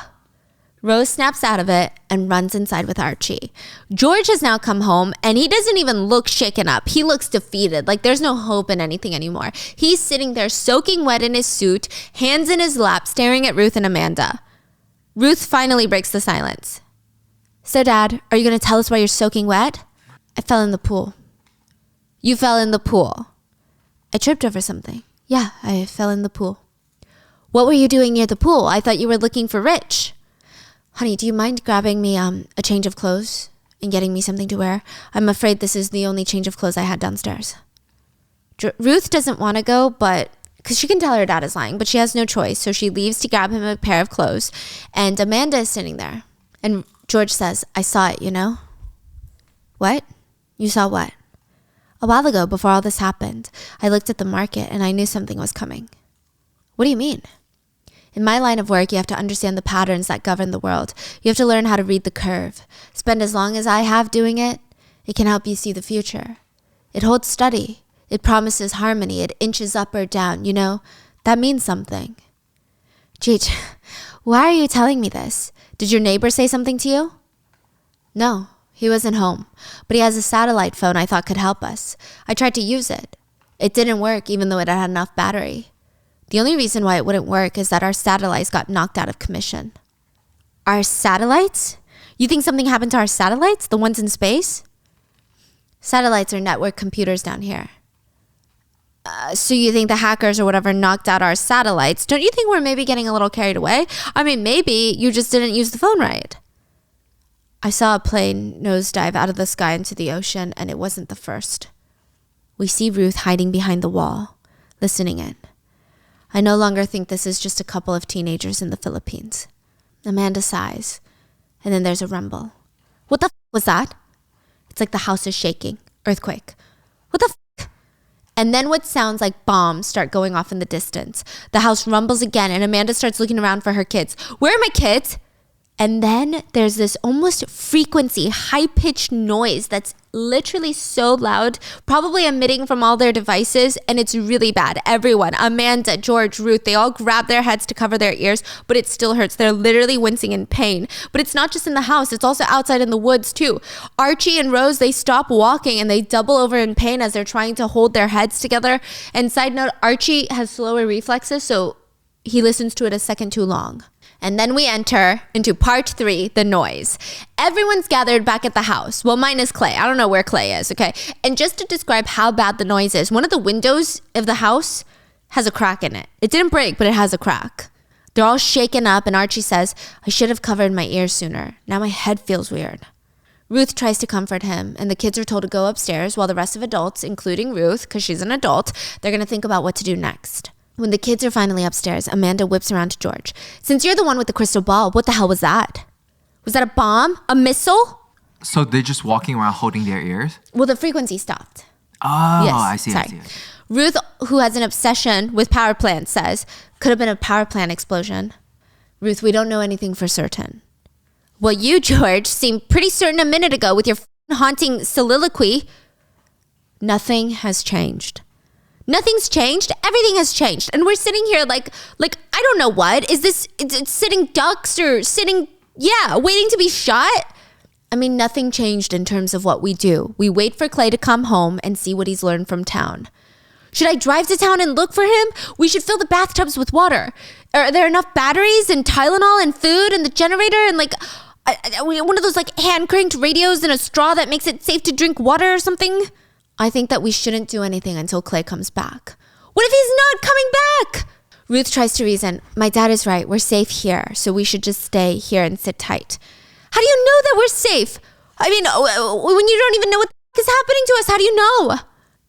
B: Rose snaps out of it and runs inside with Archie. George has now come home and he doesn't even look shaken up. He looks defeated, like there's no hope in anything anymore. He's sitting there soaking wet in his suit, hands in his lap, staring at Ruth and Amanda. Ruth finally breaks the silence. "So, Dad, are you going to tell us why you're soaking wet?" "I fell in the pool." "You fell in the pool?" "I tripped over something." "Yeah, I fell in the pool." "What were you doing near the pool? I thought you were looking for Rich." "Honey, do you mind grabbing me a change of clothes and getting me something to wear? I'm afraid this is the only change of clothes I had downstairs." Ruth doesn't want to go, but because she can tell her dad is lying, but she has no choice. So she leaves to grab him a pair of clothes. And Amanda is sitting there. And George says, "I saw it, you know." "What? You saw what?" "A while ago, before all this happened, I looked at the market and I knew something was coming." "What do you mean?" "In my line of work, you have to understand the patterns that govern the world. You have to learn how to read the curve. Spend as long as I have doing it, it can help you see the future. It holds steady. It promises harmony. It inches up or down. You know, that means something." "Cheech, why are you telling me this? Did your neighbor say something to you?" "No. He wasn't home, but he has a satellite phone I thought could help us. I tried to use it. It didn't work even though it had enough battery. The only reason why it wouldn't work is that our satellites got knocked out of commission." "Our satellites? You think something happened to our satellites, the ones in space?" "Satellites are network computers down here." So you think the hackers or whatever knocked out our satellites? Don't you think we're maybe getting a little carried away? I mean, maybe you just didn't use the phone right." "I saw a plane nosedive out of the sky into the ocean, and it wasn't the first." We see Ruth hiding behind the wall, listening in. I no longer think this is just a couple of teenagers in the Philippines. Amanda sighs, and then there's a rumble. What the was that? It's like the house is shaking. Earthquake. What the And then what sounds like bombs start going off in the distance. The house rumbles again, and Amanda starts looking around for her kids. Where are my kids? And then there's this almost frequency, high-pitched noise that's literally so loud, probably emitting from all their devices, and it's really bad. Everyone, Amanda, George, Ruth, they all grab their heads to cover their ears, but it still hurts. They're literally wincing in pain. But it's not just in the house, it's also outside in the woods too. Archie and Rose, they stop walking and they double over in pain as they're trying to hold their heads together. And side note, Archie has slower reflexes, so he listens to it a second too long. And then we enter into part 3, the noise. Everyone's gathered back at the house. Well, minus Clay. I don't know where Clay is, okay? And just to describe how bad the noise is, one of the windows of the house has a crack in it. It didn't break, but it has a crack. They're all shaken up, and Archie says, I should have covered my ears sooner. Now my head feels weird. Ruth tries to comfort him, and the kids are told to go upstairs while the rest of adults, including Ruth, because she's an adult, they're going to think about what to do next. When the kids are finally upstairs, Amanda whips around to George. Since you're the one with the crystal ball, what the hell was that? Was that a bomb? A missile?
A: So they're just walking around holding their ears?
B: Well, the frequency stopped.
A: Oh,
B: Yes,
A: I see.
B: sorry. Ruth, who has an obsession with power plants, says, could have been a power plant explosion. Ruth, we don't know anything for certain. Well, you, George, seemed pretty certain a minute ago with your haunting soliloquy. Nothing has changed. Nothing's changed. Everything has changed. And we're sitting here like I don't know what. Is this it's sitting ducks or sitting, waiting to be shot? I mean, nothing changed in terms of what we do. We wait for Clay to come home and see what he's learned from town. Should I drive to town and look for him? We should fill the bathtubs with water. Are there enough batteries and Tylenol and food and the generator and one of those hand-cranked radios and a straw that makes it safe to drink water or something? I think that we shouldn't do anything until Clay comes back. What if he's not coming back? Ruth tries to reason. My dad is right. We're safe here, so we should just stay here and sit tight. How do you know that we're safe? I mean, when you don't even know what is happening to us, how do you know?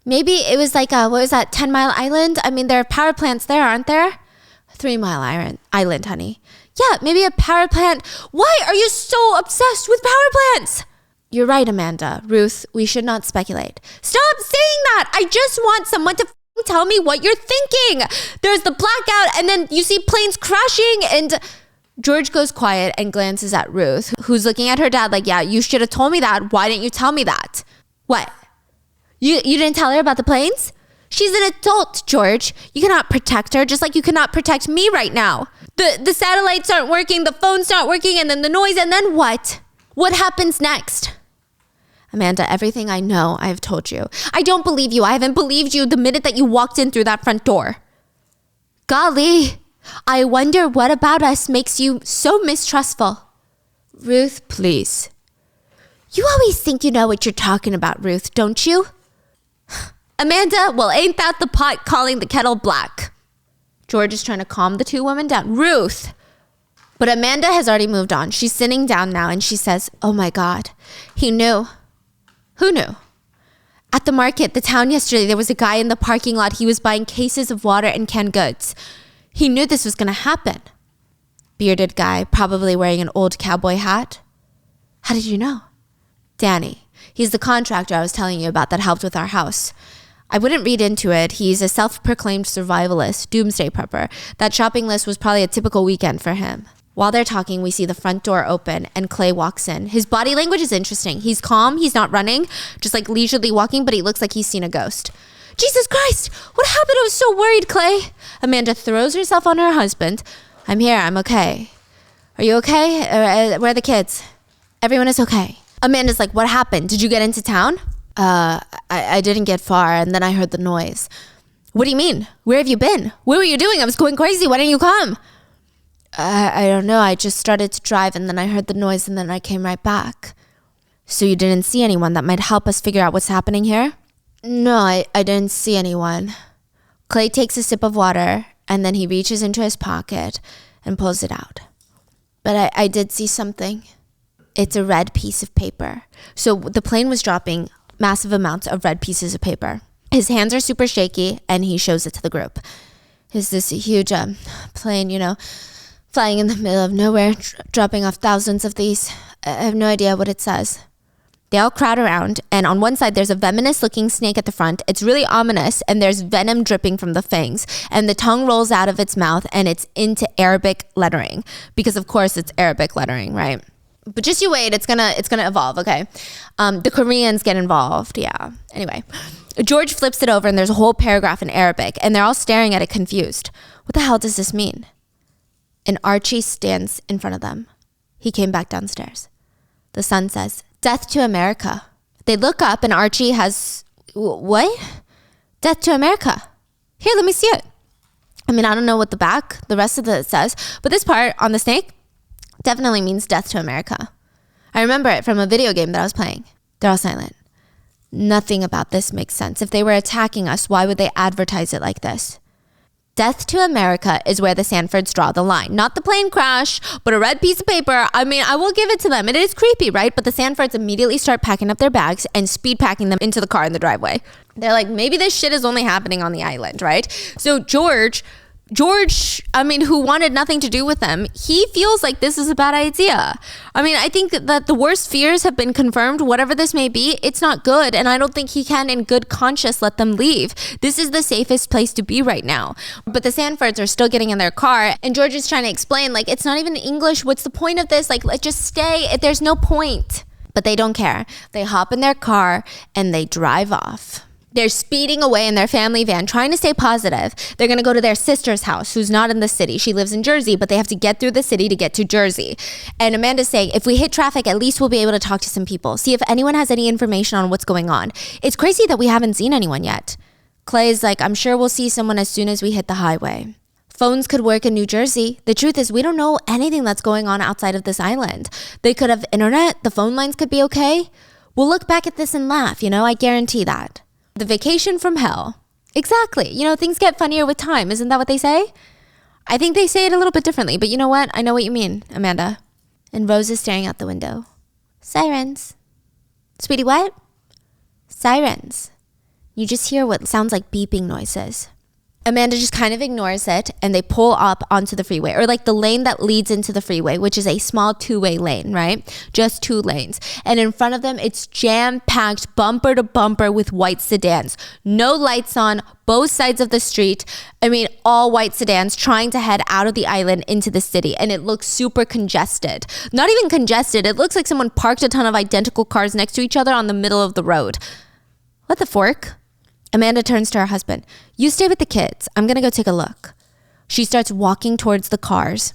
B: Maybe it was what was that, 10 Mile Island? I mean, there are power plants there, aren't there? 3 Mile Island, honey. Yeah, maybe a power plant. Why are you so obsessed with power plants? You're right, Amanda. Ruth, we should not speculate. Stop saying that! I just want someone to tell me what you're thinking. There's the blackout, and then you see planes crashing, and George goes quiet and glances at Ruth, who's looking at her dad yeah, you should have told me that. Why didn't you tell me that? What? You didn't tell her about the planes? She's an adult, George. You cannot protect her just like you cannot protect me right now. The satellites aren't working, the phone's not working, and then the noise, and then what? What happens next? Amanda, everything I know, I have told you. I don't believe you. I haven't believed you the minute that you walked in through that front door. Golly, I wonder what about us makes you so mistrustful. Ruth, please. You always think you know what you're talking about, Ruth, don't you? Amanda, well, ain't that the pot calling the kettle black? George is trying to calm the two women down. Ruth! But Amanda has already moved on. She's sitting down now and she says, oh my God, he knew. Who knew? At the market, the town yesterday, there was a guy in the parking lot. He was buying cases of water and canned goods. He knew this was going to happen. Bearded guy, probably wearing an old cowboy hat. How did you know? Danny. He's the contractor I was telling you about that helped with our house. I wouldn't read into it. He's a self-proclaimed survivalist, doomsday prepper. That shopping list was probably a typical weekend for him. While they're talking, we see the front door open and Clay walks in. His body language is interesting. He's calm. He's not running, just leisurely walking, but he looks like he's seen a ghost. Jesus Christ! What happened? I was so worried, Clay. Amanda throws herself on her husband. I'm here. I'm okay. Are you okay? Where are the kids? Everyone is okay. Amanda's like, what happened? Did you get into town? I didn't get far, and then I heard the noise. What do you mean? Where have you been? What were you doing? I was going crazy. Why didn't you come? I don't know. I just started to drive, and then I heard the noise, and then I came right back. So you didn't see anyone that might help us figure out what's happening here? No, I didn't see anyone. Clay takes a sip of water, and then he reaches into his pocket and pulls it out. But I did see something. It's a red piece of paper. So the plane was dropping massive amounts of red pieces of paper. His hands are super shaky, and he shows it to the group. It's this huge plane, flying in the middle of nowhere, dropping off thousands of these. I have no idea what it says. They all crowd around, and on one side there's a venomous-looking snake at the front. It's really ominous, and there's venom dripping from the fangs, and the tongue rolls out of its mouth, and it's into Arabic lettering, because of course it's Arabic lettering, right? But just you wait, it's gonna evolve, okay? The Koreans get involved, yeah. Anyway, George flips it over, and there's a whole paragraph in Arabic, and they're all staring at it confused. What the hell does this mean? And Archie stands in front of them. He came back downstairs. The son says, "Death to America." They look up and Archie has, what? "Death to America." Here, let me see it. I mean, I don't know what the rest of it says, but this part on the snake definitely means death to America. I remember it from a video game that I was playing. They're all silent. Nothing about this makes sense. If they were attacking us, why would they advertise it like this? Death to America is where the Sanfords draw the line. Not the plane crash, but a red piece of paper. I mean, I will give it to them. It is creepy, right? But the Sanfords immediately start packing up their bags and speed packing them into the car in the driveway. They're like, maybe this shit is only happening on the island, right? So George, I mean, who wanted nothing to do with them, he feels like this is a bad idea. I mean, I think that the worst fears have been confirmed. Whatever this may be, it's not good. And I don't think he can, in good conscience, let them leave. This is the safest place to be right now. But the Sanfords are still getting in their car. And George is trying to explain, like, it's not even English. What's the point of this? Like, let's just stay. There's no point. But they don't care. They hop in their car and they drive off. They're speeding away in their family van, trying to stay positive. They're going to go to their sister's house, who's not in the city. She lives in Jersey, but they have to get through the city to get to Jersey. And Amanda's saying, if we hit traffic, at least we'll be able to talk to some people, see if anyone has any information on what's going on. It's crazy that we haven't seen anyone yet. Clay's like, I'm sure we'll see someone as soon as we hit the highway. Phones could work in New Jersey. The truth is, we don't know anything that's going on outside of this island. They could have internet. The phone lines could be okay. We'll look back at this and laugh, I guarantee that. The vacation from hell. Exactly. Things get funnier with time. Isn't that what they say? I think they say it a little bit differently, but you know what? I know what you mean, Amanda. And Rose is staring out the window. Sirens. Sweetie, what? Sirens. You just hear what sounds like beeping noises. Amanda just kind of ignores it, and they pull up onto the freeway, or like the lane that leads into the freeway, which is a small two-way lane, right? Just two lanes. And in front of them, it's jam-packed bumper to bumper with white sedans. No lights on, both sides of the street. I mean, all white sedans trying to head out of the island into the city. And it looks super congested. Not even congested. It looks like someone parked a ton of identical cars next to each other on the middle of the road. What the fork? Amanda turns to her husband. You stay with the kids. I'm going to go take a look. She starts walking towards the cars.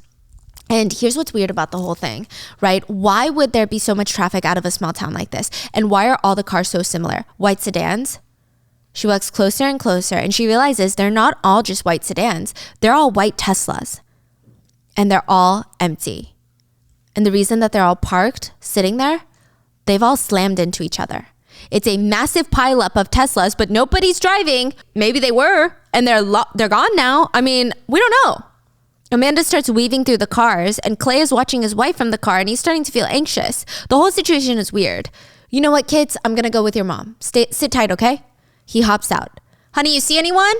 B: And here's what's weird about the whole thing, right? Why would there be so much traffic out of a small town like this? And why are all the cars so similar? White sedans? She walks closer and closer, and she realizes they're not all just white sedans. They're all white Teslas. And they're all empty. And the reason that they're all parked, sitting there, they've all slammed into each other. It's a massive pileup of Teslas, but nobody's driving. Maybe they were, and they're gone now. I mean, we don't know. Amanda starts weaving through the cars, and Clay is watching his wife from the car, and he's starting to feel anxious. The whole situation is weird. You know what, kids? I'm going to go with your mom. Sit tight, okay? He hops out. Honey, you see anyone?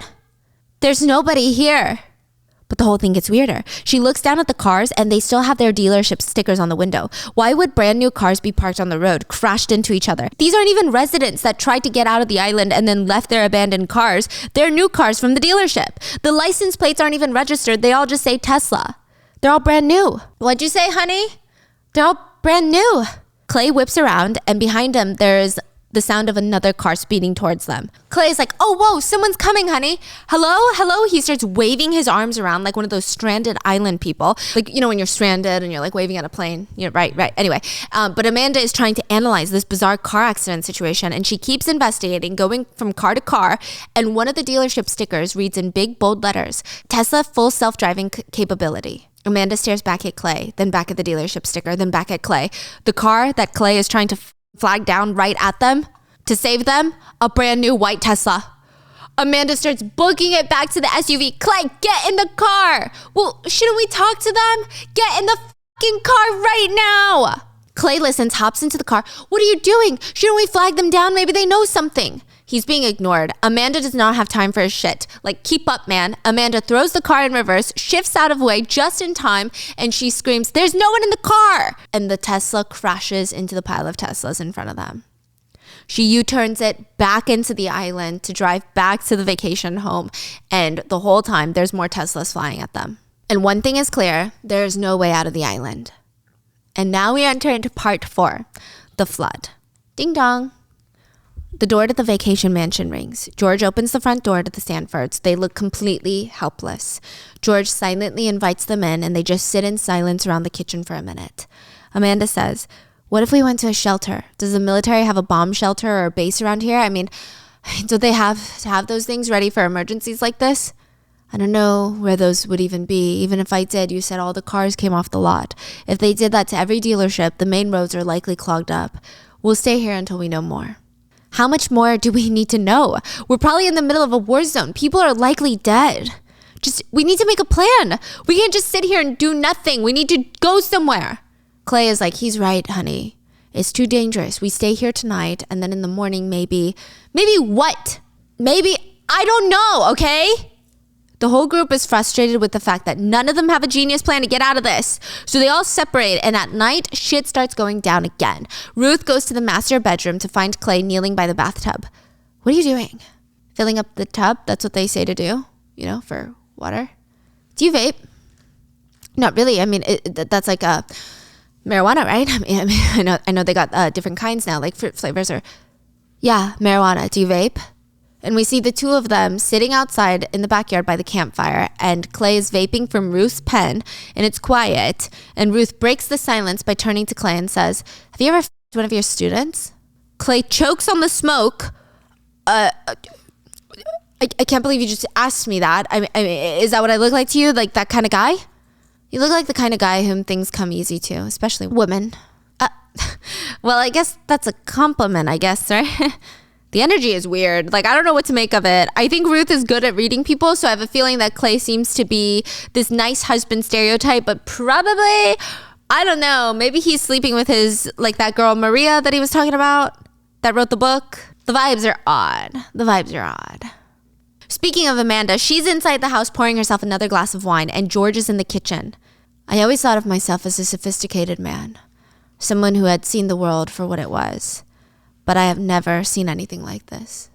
B: There's nobody here. But the whole thing gets weirder. She looks down at the cars and they still have their dealership stickers on the window. Why would brand new cars be parked on the road, crashed into each other? These aren't even residents that tried to get out of the island and then left their abandoned cars. They're new cars from the dealership. The license plates aren't even registered. They all just say Tesla. They're all brand new. What'd you say, honey? They're all brand new. Clay whips around and behind him there's the sound of another car speeding towards them. Clay's like, oh, whoa, someone's coming, honey. Hello, hello. He starts waving his arms around like one of those stranded island people. Like, when you're stranded and you're like waving at a plane. Right. Anyway, but Amanda is trying to analyze this bizarre car accident situation, and she keeps investigating, going from car to car. And one of the dealership stickers reads in big, bold letters, Tesla full self-driving capability. Amanda stares back at Clay, then back at the dealership sticker, then back at Clay. The car that Clay is trying to flag down right at them to save them, a brand new white Tesla. Amanda starts booking it back to the SUV. Clay, get in the car. Well, shouldn't we talk to them? Get in the fucking car right now. Clay listens, hops into the car. What are you doing? Shouldn't we flag them down? Maybe they know something. He's being ignored. Amanda does not have time for his shit. Like, keep up, man. Amanda throws the car in reverse, shifts out of the way just in time, and she screams, "There's no one in the car!" And the Tesla crashes into the pile of Teslas in front of them. She U-turns it back into the island to drive back to the vacation home. And the whole time, there's more Teslas flying at them. And one thing is clear, there's no way out of the island. And now we enter into part 4, the flood. Ding dong. The door to the vacation mansion rings. George opens the front door to the Sanfords. They look completely helpless. George silently invites them in, and they just sit in silence around the kitchen for a minute. Amanda says, "What if we went to a shelter? Does the military have a bomb shelter or a base around here? I mean, do they have to have those things ready for emergencies like this?" "I don't know where those would even be. Even if I did, you said all the cars came off the lot. If they did that to every dealership, the main roads are likely clogged up. We'll stay here until we know more." How much more do we need to know? We're probably in the middle of a war zone. People are likely dead. We need to make a plan. We can't just sit here and do nothing. We need to go somewhere. Clay is like, "He's right, honey. It's too dangerous. We stay here tonight, and then in the morning, maybe what? Maybe, I don't know, okay?" The whole group is frustrated with the fact that none of them have a genius plan to get out of this. So they all separate, and at night, shit starts going down again. Ruth goes to the master bedroom to find Clay kneeling by the bathtub. "What are you doing?" "Filling up the tub. That's what they say to do, for water." "Do you vape?" "Not really. I mean, that's like a marijuana, right? I mean, I know they got different kinds now, like fruit flavors or..." "Yeah, marijuana. Do you vape?" And we see the two of them sitting outside in the backyard by the campfire, and Clay is vaping from Ruth's pen, and it's quiet. And Ruth breaks the silence by turning to Clay and says, "Have you ever f***ed one of your students?" Clay chokes on the smoke. I can't believe you just asked me that. I mean, is that what I look like to you? Like that kind of guy? You look like the kind of guy whom things come easy to, especially women. Well, I guess that's a compliment, I guess, right? The energy is weird. Like, I don't know what to make of it. I think Ruth is good at reading people, so I have a feeling that Clay seems to be this nice husband stereotype, but probably, I don't know, maybe he's sleeping with his, like that girl Maria that he was talking about that wrote the book. The vibes are odd. Speaking of Amanda, she's inside the house pouring herself another glass of wine, and George is in the kitchen. "I always thought of myself as a sophisticated man, someone who had seen the world for what it was. But I have never seen anything like this.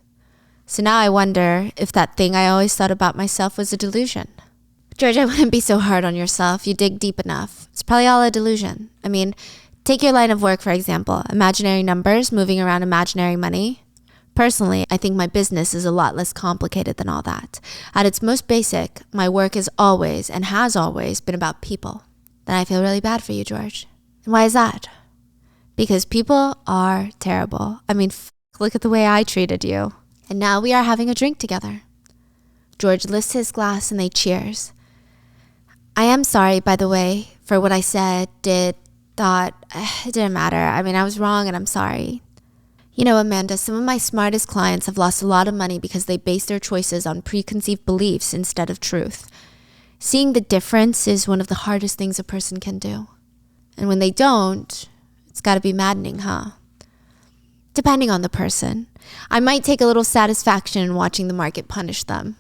B: So now I wonder if that thing I always thought about myself was a delusion." "George, I wouldn't be so hard on yourself. You dig deep enough. It's probably all a delusion. I mean, take your line of work, for example. Imaginary numbers, moving around imaginary money. Personally, I think my business is a lot less complicated than all that. At its most basic, my work is always and has always been about people. Then I feel really bad for you, George." "And why is that?" "Because people are terrible. I mean, look at the way I treated you. And now we are having a drink together." George lifts his glass and they cheers. "I am sorry, by the way, for what I said, thought. It didn't matter. I mean, I was wrong and I'm sorry. You know, Amanda, some of my smartest clients have lost a lot of money because they base their choices on preconceived beliefs instead of truth. Seeing the difference is one of the hardest things a person can do. And when they don't, it's got to be maddening, huh? Depending on the person. I might take a little satisfaction in watching the market punish them.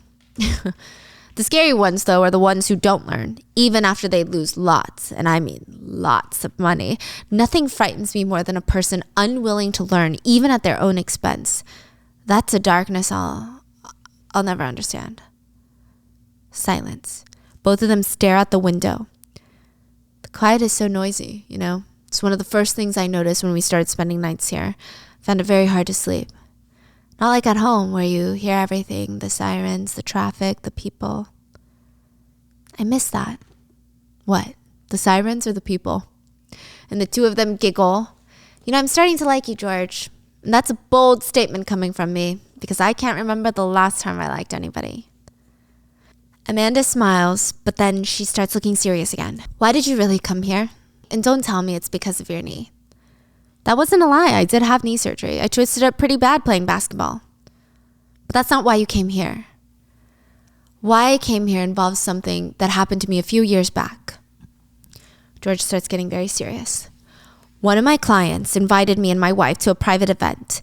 B: The scary ones, though, are the ones who don't learn, even after they lose lots, and I mean lots of money. Nothing frightens me more than a person unwilling to learn, even at their own expense. That's a darkness I'll never understand." Silence. Both of them stare out the window. The quiet is so noisy, you know. It's one of the first things I noticed when we started spending nights here. I found it very hard to sleep. Not like at home where you hear everything, the sirens, the traffic, the people. I miss that. What? The sirens or the people? And the two of them giggle. You know, I'm starting to like you, George. And that's a bold statement coming from me because I can't remember the last time I liked anybody. Amanda smiles, but then she starts looking serious again. Why did you really come here? And don't tell me it's because of your knee. That wasn't a lie. I did have knee surgery. I twisted up pretty bad playing basketball. But that's not why you came here. Why I came here involves something that happened to me a few years back. George starts getting very serious. One of my clients invited me and my wife to a private event.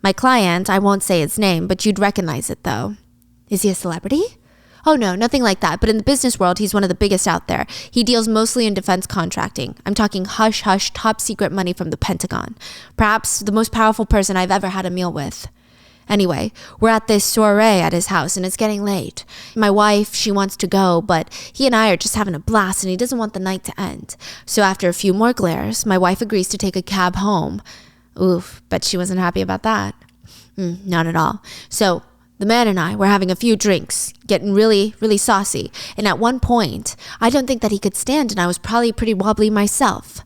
B: My client, I won't say his name, but you'd recognize it though. Is he a celebrity? Oh no, nothing like that. But in the business world, he's one of the biggest out there. He deals mostly in defense contracting. I'm talking hush-hush, top secret money from the Pentagon. Perhaps the most powerful person I've ever had a meal with. Anyway, we're at this soiree at his house and it's getting late. My wife, she wants to go, but he and I are just having a blast and he doesn't want the night to end. So after a few more glares, my wife agrees to take a cab home. Oof, but she wasn't happy about that. Not at all. So the man and I were having a few drinks, getting really, really saucy. And at one point, I don't think that he could stand and I was probably pretty wobbly myself.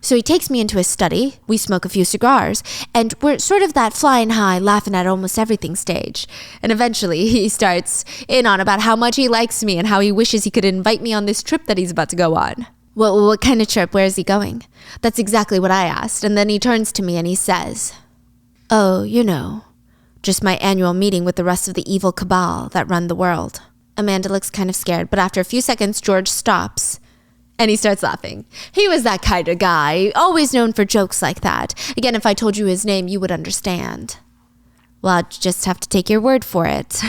B: So he takes me into his study, we smoke a few cigars, and we're sort of that flying high, laughing at almost everything stage. And eventually he starts in on about how much he likes me and how he wishes he could invite me on this trip that he's about to go on. Well, what kind of trip? Where is he going? That's exactly what I asked. And then he turns to me and he says, oh, you know, just my annual meeting with the rest of the evil cabal that run the world. Amanda looks kind of scared, but after a few seconds, George stops. And he starts laughing. He was that kind of guy, always known for jokes like that. Again, if I told you his name, you would understand. Well, I'll just have to take your word for it.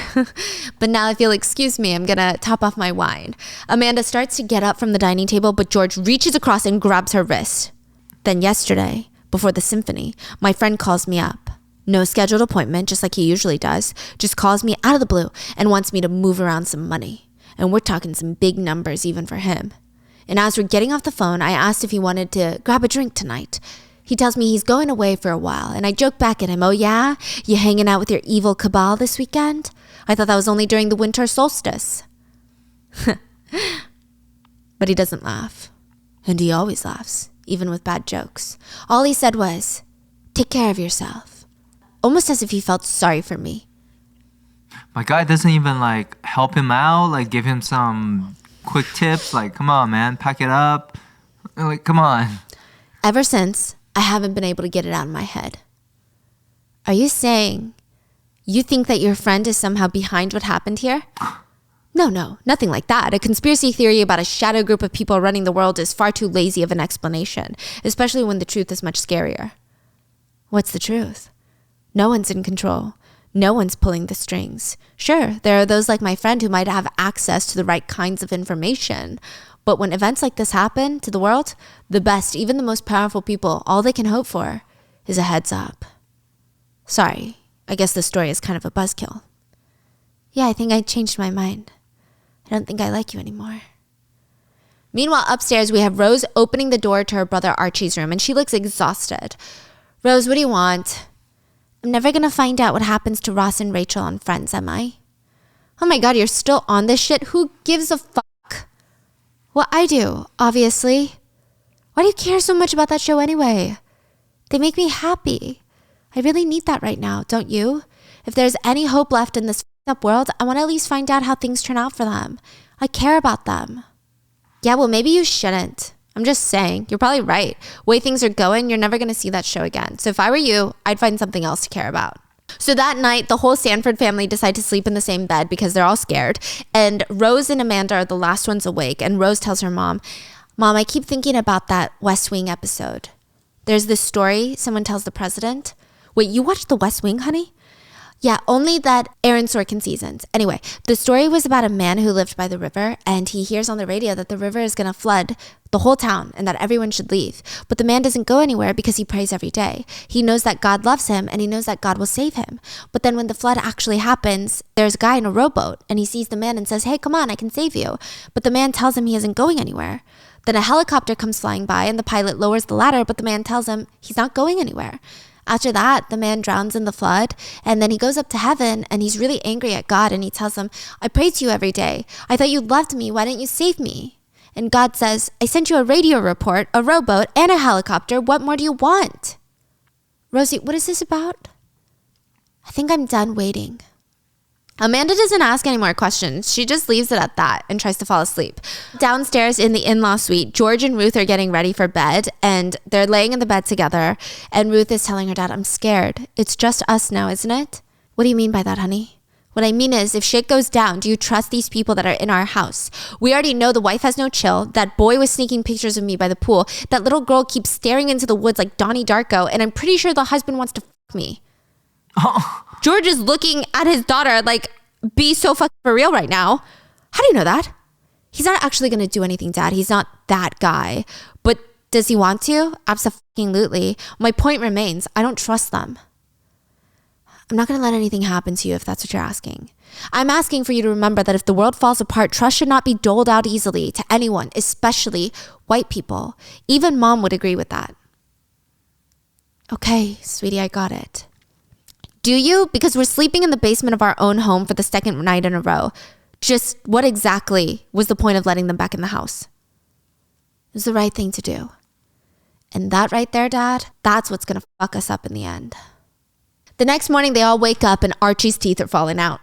B: But now if you'll excuse me, I'm gonna top off my wine. Amanda starts to get up from the dining table, but George reaches across and grabs her wrist. Then yesterday, before the symphony, my friend calls me up. No scheduled appointment, just like he usually does. Just calls me out of the blue and wants me to move around some money. And we're talking some big numbers even for him. And as we're getting off the phone, I asked if he wanted to grab a drink tonight. He tells me he's going away for a while, and I joke back at him, oh yeah? You hanging out with your evil cabal this weekend? I thought that was only during the winter solstice. But he doesn't laugh. And he always laughs, even with bad jokes. All he said was, take care of yourself. Almost as if he felt sorry for me.
A: My guy doesn't even like help him out, like give him some quick tips, like, come on, man, pack it up. Like, come on.
B: Ever since, I haven't been able to get it out of my head. Are you saying you think that your friend is somehow behind what happened here? No, nothing like that. A conspiracy theory about a shadow group of people running the world is far too lazy of an explanation, especially when the truth is much scarier. What's the truth? No one's in control. No one's pulling the strings. Sure, there are those like my friend who might have access to the right kinds of information. But when events like this happen to the world, the best, even the most powerful people, all they can hope for is a heads up. Sorry, I guess this story is kind of a buzzkill. Yeah, I think I changed my mind. I don't think I like you anymore. Meanwhile, upstairs, we have Rose opening the door to her brother Archie's room, and she looks exhausted. Rose, what do you want? I'm never going to find out what happens to Ross and Rachel on Friends, am I? Oh my God, you're still on this shit? Who gives a fuck? Well, I do, obviously. Why do you care so much about that show anyway? They make me happy. I really need that right now, don't you? If there's any hope left in this up world, I want to at least find out how things turn out for them. I care about them. Yeah, well, maybe you shouldn't. I'm just saying, you're probably right. Way things are going, you're never going to see that show again. So if I were you, I'd find something else to care about. So that night, the whole Sanford family decide to sleep in the same bed because they're all scared. And Rose and Amanda are the last ones awake. And Rose tells her mom, Mom, I keep thinking about that West Wing episode. There's this story someone tells the president. Wait, you watched the West Wing, honey? Yeah, only that Aaron Sorkin seasons. Anyway, the story was about a man who lived by the river, and he hears on the radio that the river is going to flood the whole town and that everyone should leave. But the man doesn't go anywhere because he prays every day. He knows that God loves him, and he knows that God will save him. But then when the flood actually happens, there's a guy in a rowboat, and he sees the man and says, hey, come on, I can save you. But the man tells him he isn't going anywhere. Then a helicopter comes flying by, and the pilot lowers the ladder, but the man tells him he's not going anywhere. After that, the man drowns in the flood, and then he goes up to heaven, and he's really angry at God, and he tells him, I pray to you every day. I thought you loved me. Why didn't you save me? And God says, I sent you a radio report, a rowboat, and a helicopter. What more do you want? Rosie, what is this about? I think I'm done waiting. Amanda doesn't ask any more questions. She just leaves it at that and tries to fall asleep. Downstairs in the in-law suite, George and Ruth are getting ready for bed, and they're laying in the bed together, and Ruth is telling her dad, I'm scared. It's just us now, isn't it? What do you mean by that, honey? What I mean is, if shit goes down, do you trust these people that are in our house? We already know the wife has no chill. That boy was sneaking pictures of me by the pool. That little girl keeps staring into the woods like Donnie Darko, and I'm pretty sure the husband wants to fuck me. George is looking at his daughter like, be so fucking for real right now. How do you know that? He's not actually going to do anything, Dad. He's not that guy. But does he want to? Absolutely. My point remains, I don't trust them. I'm not going to let anything happen to you if that's what you're asking. I'm asking for you to remember that if the world falls apart, trust should not be doled out easily to anyone, especially white people. Even Mom would agree with that. Okay, sweetie, I got it. Do you? Because we're sleeping in the basement of our own home for the second night in a row. Just what exactly was the point of letting them back in the house? It was the right thing to do. And that right there, Dad, that's what's going to fuck us up in the end. The next morning, they all wake up and Archie's teeth are falling out.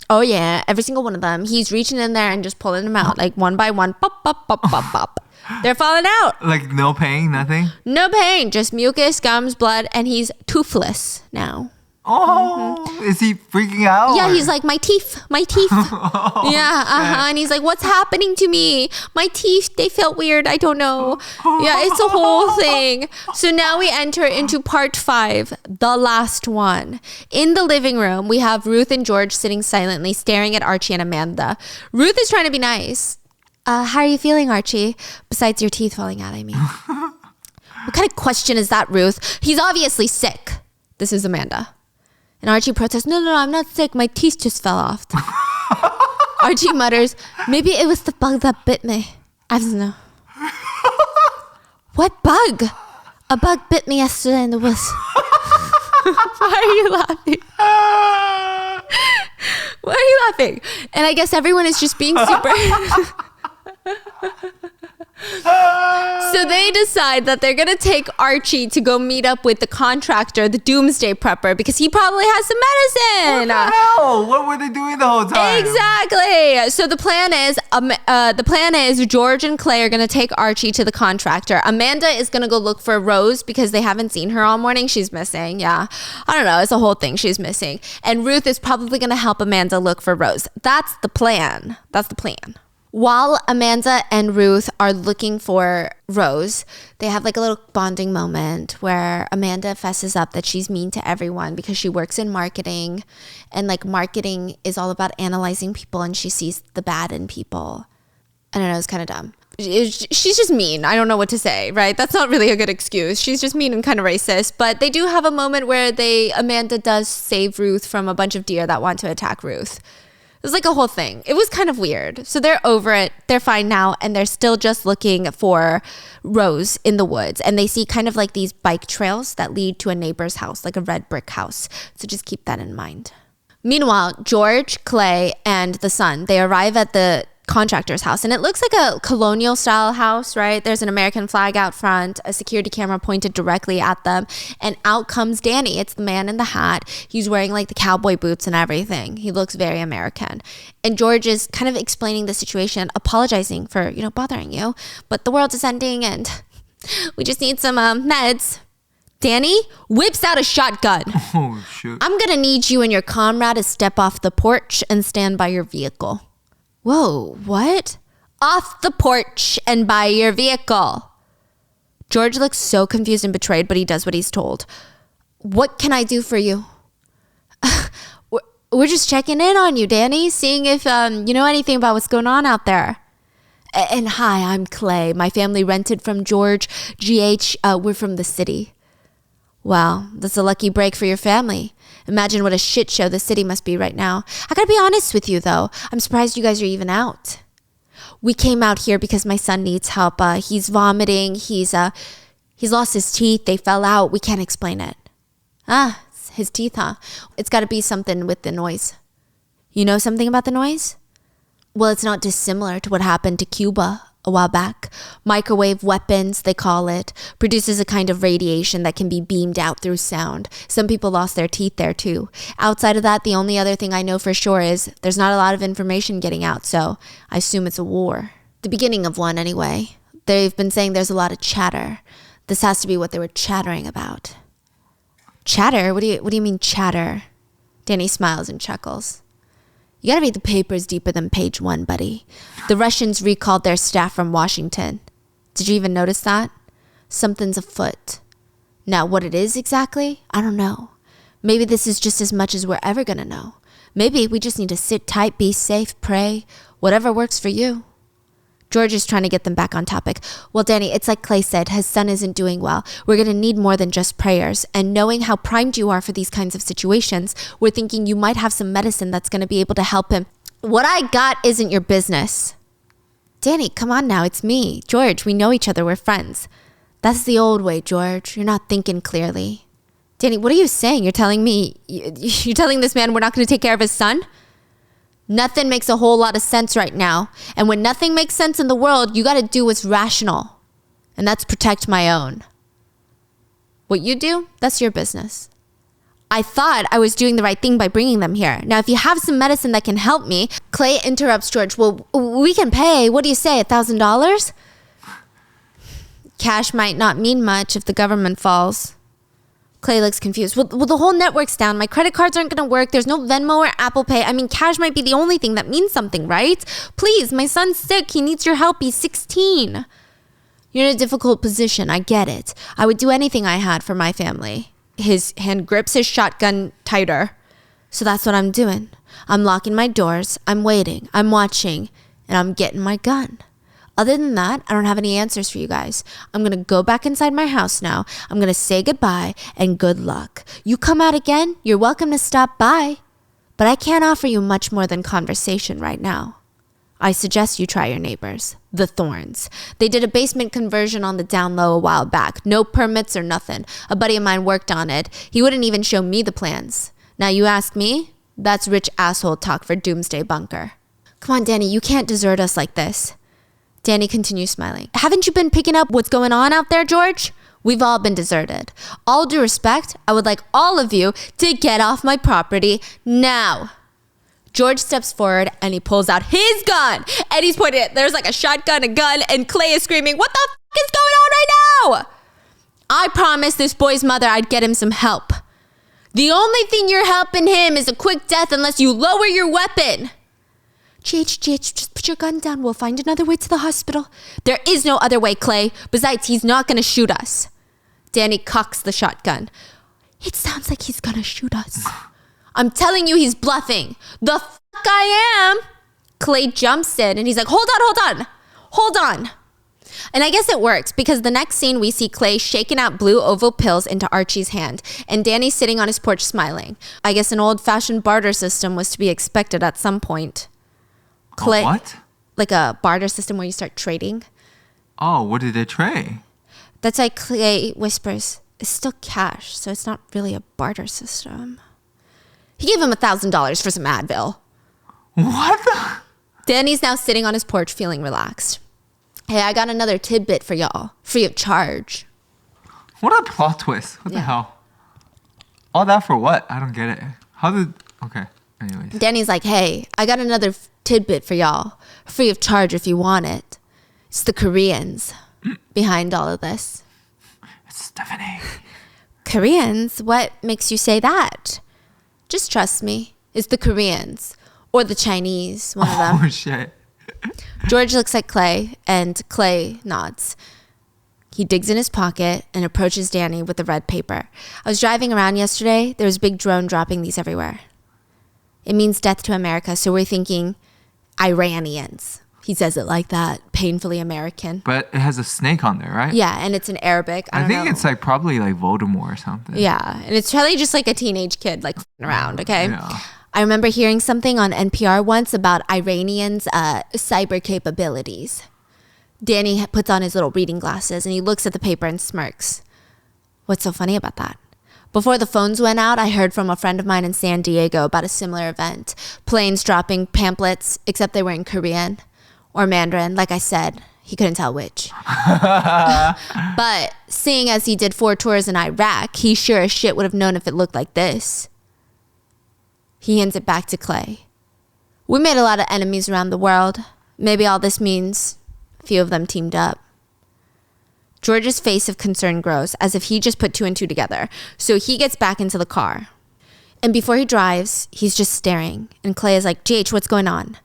B: Oh yeah, every single one of them. He's reaching in there and just pulling them out, like one by one. Pop, pop, pop, pop, pop. They're falling out.
A: Like no pain, nothing?
B: No pain, just mucus, gums, blood, and he's toothless now.
A: Oh, is he freaking out?
B: Yeah, he's like, my teeth. And he's like, what's happening to me? My teeth, they felt weird. I don't know. Yeah, it's a whole thing. So now we enter into part 5, the last one. In the living room, we have Ruth and George sitting silently, staring at Archie and Amanda. Ruth is trying to be nice. How are you feeling, Archie? Besides your teeth falling out, I mean. What kind of question is that, Ruth? He's obviously sick. This is Amanda. And Archie protests, no, I'm not sick. My teeth just fell off. Archie mutters, maybe it was the bug that bit me. I don't know. What bug? A bug bit me yesterday in the woods. Why are you laughing? Why are you laughing? And I guess everyone is just being super... So they decide that they're going to take Archie to go meet up with the contractor, the doomsday prepper, because he probably has some medicine.
A: What the hell? What were they doing the whole time?
B: Exactly. So the plan is George and Clay are going to take Archie to the contractor. Amanda is going to go look for Rose because they haven't seen her all morning. She's missing. Yeah. I don't know. It's a whole thing. She's missing. And Ruth is probably going to help Amanda look for Rose. That's the plan. While Amanda and Ruth are looking for Rose, they have like a little bonding moment where Amanda fesses up that she's mean to everyone because she works in marketing, and like marketing is all about analyzing people and she sees the bad in people. I don't know, it's kind of dumb. She's just mean. I don't know what to say, right? That's not really a good excuse. She's just mean and kind of racist. But they do have a moment where Amanda does save Ruth from a bunch of deer that want to attack Ruth. It was like a whole thing. It was kind of weird. So they're over it. They're fine now. And they're still just looking for Rose in the woods. And they see kind of like these bike trails that lead to a neighbor's house, like a red brick house. So just keep that in mind. Meanwhile, George, Clay, and the son, they arrive at the contractor's house. And it looks like a colonial style house, right? There's an American flag out front, a security camera pointed directly at them. And out comes Danny. It's the man in the hat. He's wearing like the cowboy boots and everything. He looks very American. And George is kind of explaining the situation, apologizing for, bothering you. But the world is ending and we just need some meds. Danny whips out a shotgun.
A: Oh, shoot.
B: I'm going to need you and your comrade to step off the porch and stand by your vehicle. Whoa, what? Off the porch and by your vehicle. George looks so confused and betrayed, but he does what he's told. What can I do for you? We're just checking in on you, Danny, seeing if you know anything about what's going on out there. And hi, I'm Clay. My family rented from George. GH, we're from the city. Wow, that's a lucky break for your family. Imagine what a shit show the city must be right now. I gotta be honest with you, though. I'm surprised you guys are even out. We came out here because my son needs help. He's vomiting. He's lost his teeth. They fell out. We can't explain it. It's his teeth, huh? It's gotta be something with the noise. You know something about the noise? Well, it's not dissimilar to what happened to Cuba a while back. Microwave weapons, they call it, produces a kind of radiation that can be beamed out through sound. Some people lost their teeth there too. Outside of that, the only other thing I know for sure is there's not a lot of information getting out, so I assume it's a war. The beginning of one, anyway. They've been saying there's a lot of chatter. This has to be what they were chattering about. Chatter? What do you mean chatter? Danny smiles and chuckles. You gotta read the papers deeper than page 1, buddy. The Russians recalled their staff from Washington. Did you even notice that? Something's afoot. Now, what it is exactly, I don't know. Maybe this is just as much as we're ever going to know. Maybe we just need to sit tight, be safe, pray, whatever works for you. George is trying to get them back on topic. Well, Danny, it's like Clay said, his son isn't doing well. We're going to need more than just prayers. And knowing how primed you are for these kinds of situations, we're thinking you might have some medicine that's going to be able to help him. What I got isn't your business. Danny, come on now. It's me. George, we know each other. We're friends. That's the old way, George. You're not thinking clearly. Danny, what are you saying? You're telling this man we're not going to take care of his son? Nothing makes a whole lot of sense right now. And when nothing makes sense in the world, you got to do what's rational. And that's protect my own. What you do, that's your business. I thought I was doing the right thing by bringing them here. Now, if you have some medicine that can help me, Clay interrupts George. Well, we can pay. What do you say, $1,000? Cash might not mean much if the government falls. Clay looks confused. Well, the whole network's down. My credit cards aren't going to work. There's no Venmo or Apple Pay. I mean, cash might be the only thing that means something, right? Please, my son's sick. He needs your help. He's 16. You're in a difficult position. I get it. I would do anything I had for my family. His hand grips his shotgun tighter. So that's what I'm doing. I'm locking my doors. I'm waiting. I'm watching. And I'm getting my gun. Other than that, I don't have any answers for you guys. I'm going to go back inside my house now. I'm going to say goodbye and good luck. You come out again, you're welcome to stop by. But I can't offer you much more than conversation right now. I suggest you try your neighbors, the Thorns. They did a basement conversion on the down low a while back. No permits or nothing. A buddy of mine worked on it. He wouldn't even show me the plans. Now you ask me, that's rich asshole talk for Doomsday Bunker. Come on, Danny, you can't desert us like this. Danny continues smiling. Haven't you been picking up what's going on out there, George? We've all been deserted. All due respect, I would like all of you to get off my property now. George steps forward and he pulls out his gun and he's pointing it. There's like a shotgun, a gun, and Clay is screaming, what the f*** is going on right now? I promised this boy's mother I'd get him some help. The only thing you're helping him is a quick death unless you lower your weapon. GH, just put your gun down. We'll find another way to the hospital. There is no other way, Clay. Besides, he's not going to shoot us. Danny cocks the shotgun. It sounds like he's going to shoot us. I'm telling you, he's bluffing. The f*** I am. Clay jumps in and he's like, hold on. And I guess it works because the next scene we see Clay shaking out blue oval pills into Archie's hand and Danny sitting on his porch smiling. I guess an old-fashioned barter system was to be expected at some point. Clay,
A: what?
B: Like a barter system where you start trading.
A: Oh, what did they trade?
B: That's why Clay whispers, it's still cash, so it's not really a barter system. He gave him $1,000 for some Advil.
A: What the?
B: Danny's now sitting on his porch feeling relaxed. Hey, I got another tidbit for y'all, free of charge.
A: What a plot twist. What the hell? All that for what? I don't get it. Okay, anyways.
B: Danny's like, hey, I got another tidbit for y'all, free of charge if you want it. It's the Koreans behind all of this.
A: It's Stephanie.
B: Koreans? What makes you say that? Just trust me. It's the Koreans. Or the Chinese, one of them.
A: Oh, shit.
B: George looks at Clay, and Clay nods. He digs in his pocket and approaches Danny with the red paper. I was driving around yesterday. There was a big drone dropping these everywhere. It means death to America, so we're thinking Iranians. He says it like that, painfully American.
A: But it has a snake on there, right?
B: Yeah, and it's in Arabic. I think
A: it's like probably like Voldemort or something.
B: Yeah, and it's probably just like a teenage kid like around, okay?
A: Yeah.
B: I remember hearing something on NPR once about Iranians' cyber capabilities. Danny puts on his little reading glasses and he looks at the paper and smirks. What's so funny about that? Before the phones went out, I heard from a friend of mine in San Diego about a similar event. Planes dropping pamphlets, except they were in Korean or Mandarin. Like I said, he couldn't tell which. But seeing as he did 4 tours in Iraq, he sure as shit would have known if it looked like this. He hands it back to Clay. We made a lot of enemies around the world. Maybe all this means a few of them teamed up. George's face of concern grows, as if he just put 2 and 2 together. So he gets back into the car. And before he drives, he's just staring. And Clay is like, GH, what's going on?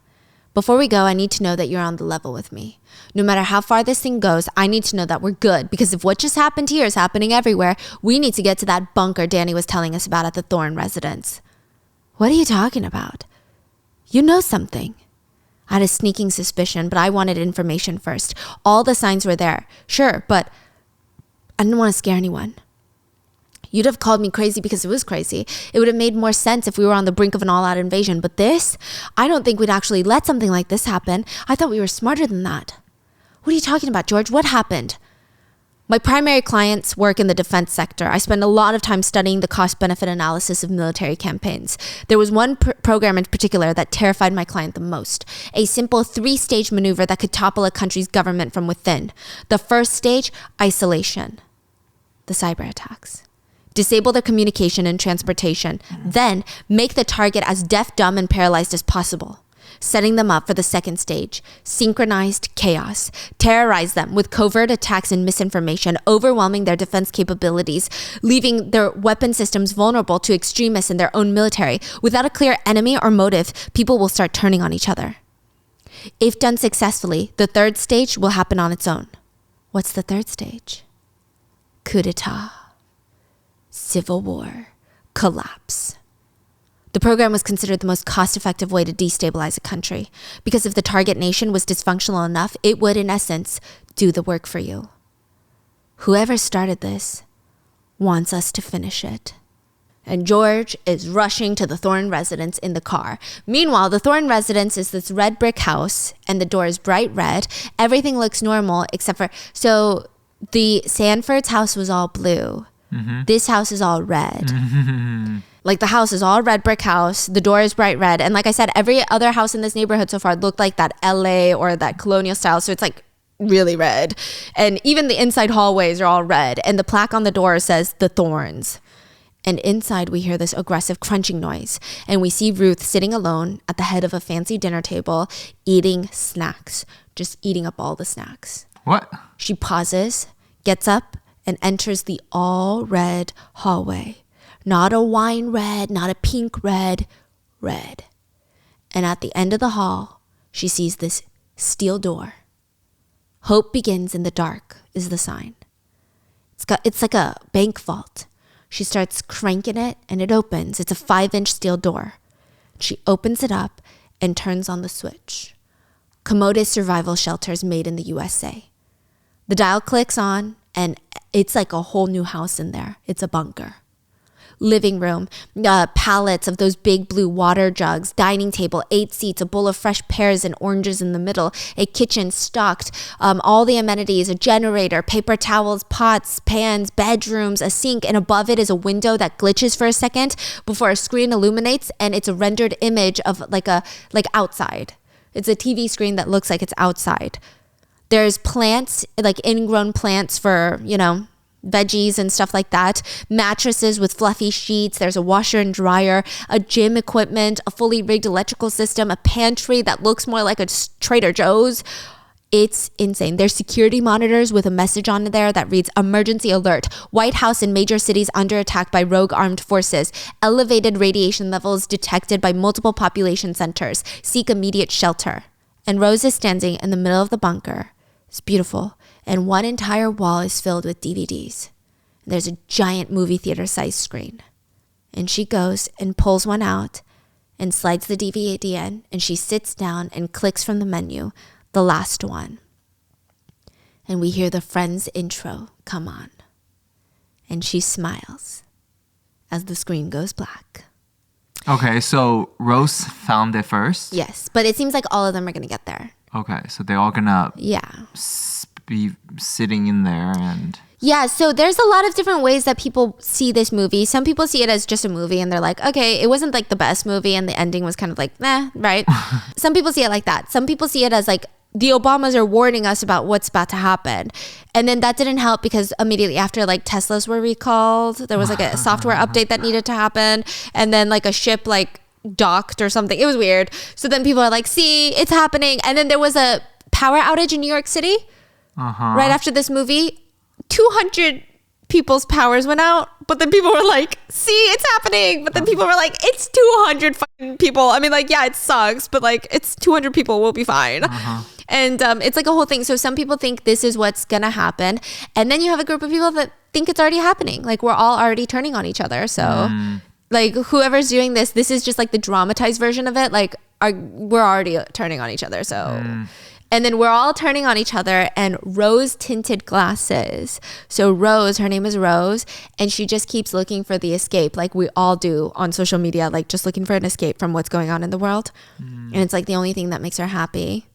B: Before we go, I need to know that you're on the level with me. No matter how far this thing goes, I need to know that we're good, because if what just happened here is happening everywhere, we need to get to that bunker Danny was telling us about at the Thorne residence. What are you talking about? You know something. I had a sneaking suspicion, but I wanted information first. All the signs were there. Sure, but I didn't want to scare anyone. You'd have called me crazy because it was crazy. It would have made more sense if we were on the brink of an all-out invasion. But this, I don't think we'd actually let something like this happen. I thought we were smarter than that. What are you talking about, George? What happened? My primary clients work in the defense sector. I spend a lot of time studying the cost-benefit analysis of military campaigns. There was one program in particular that terrified my client the most. A simple 3-stage maneuver that could topple a country's government from within. The first stage, isolation. The cyber attacks. Disable their communication and transportation. Then make the target as deaf, dumb, and paralyzed as possible. Setting them up for the second stage, synchronized chaos. Terrorize them with covert attacks and misinformation, overwhelming their defense capabilities, leaving their weapon systems vulnerable to extremists in their own military. Without a clear enemy or motive, people will start turning on each other. If done successfully, the third stage will happen on its own. What's the third stage? Coup d'etat. Civil war. Collapse. The program was considered the most cost-effective way to destabilize a country, because if the target nation was dysfunctional enough, it would, in essence, do the work for you. Whoever started this wants us to finish it. And George is rushing to the Thorne residence in the car. Meanwhile, the Thorne residence is this red brick house, and the door is bright red. Everything looks normal, except for... So the Sanford's house was all blue. Mm-hmm. This house is all red. Mm-hmm. Like, the house is all red brick house. The door is bright red. And like I said, every other house in this neighborhood so far looked like that LA or that colonial style. So it's like really red. And even the inside hallways are all red. And the plaque on the door says the Thorns. And inside we hear this aggressive crunching noise. And we see Ruth sitting alone at the head of a fancy dinner table eating snacks. Just eating up all the snacks.
A: What?
B: She pauses, gets up, and enters the all red hallway. Not a wine red, not a pink red, red. And at the end of the hall, she sees this steel door. Hope begins in the dark is the sign. It's like a bank vault. She starts cranking it and it opens. It's a 5-inch steel door. She opens it up and turns on the switch. Commodus Survival Shelters made in the USA. The dial clicks on and it's like a whole new house in there. It's a bunker. Living room, pallets of those big blue water jugs, dining table, 8 seats, a bowl of fresh pears and oranges in the middle, a kitchen stocked, all the amenities, a generator, paper towels, pots, pans, bedrooms, a sink, and above it is a window that glitches for a second before a screen illuminates, and it's a rendered image of like outside. It's a TV screen that looks like it's outside. There's plants, like ingrown plants for, veggies and stuff like that, mattresses with fluffy sheets, there's a washer and dryer, a gym equipment, a fully rigged electrical system, a pantry that looks more like a Trader Joe's. It's insane. There's security monitors with a message on there that reads, "Emergency alert. White House in major cities under attack by rogue armed forces. Elevated radiation levels detected by multiple population centers. Seek immediate shelter." And Rose is standing in the middle of the bunker. It's beautiful. And one entire wall is filled with DVDs. There's a giant movie theater size screen. And she goes and pulls one out and slides the DVD in, and she sits down and clicks from the menu, the last one. And we hear the Friends intro come on. And she smiles as the screen goes black.
A: Okay, so Rose found it first?
B: Yes, but it seems like all of them are going to get there.
A: Okay, so they're all gonna
B: yeah
A: be sitting in there and...
B: Yeah, so there's a lot of different ways that people see this movie. Some people see it as just a movie and they're like, okay, it wasn't like the best movie and the ending was kind of like, right? Some people see it like that. Some people see it as like, the Obamas are warning us about what's about to happen. And then that didn't help because immediately after, like, Teslas were recalled, there was like a software update that needed to happen. And then like a ship like docked or something. It was weird. So then people are like, see, it's happening. And then there was a power outage in New York City right after this movie. 200 people's powers went out, but then people were like, see, it's happening. But then people were like, it's 200 fucking people. I mean, like, yeah, it sucks, but like, it's 200 people, we'll be fine. And it's like a whole thing. So some people think this is what's gonna happen, and then you have a group of people that think it's already happening. Like, we're all already turning on each other. So like, whoever's doing this is just like the dramatized version of it. Like, we're already turning on each other. So and then we're all turning on each other, and rose tinted glasses. So Rose, her name is Rose, and she just keeps looking for the escape, like we all do on social media, like just looking for an escape from what's going on in the world. And it's like the only thing that makes her happy.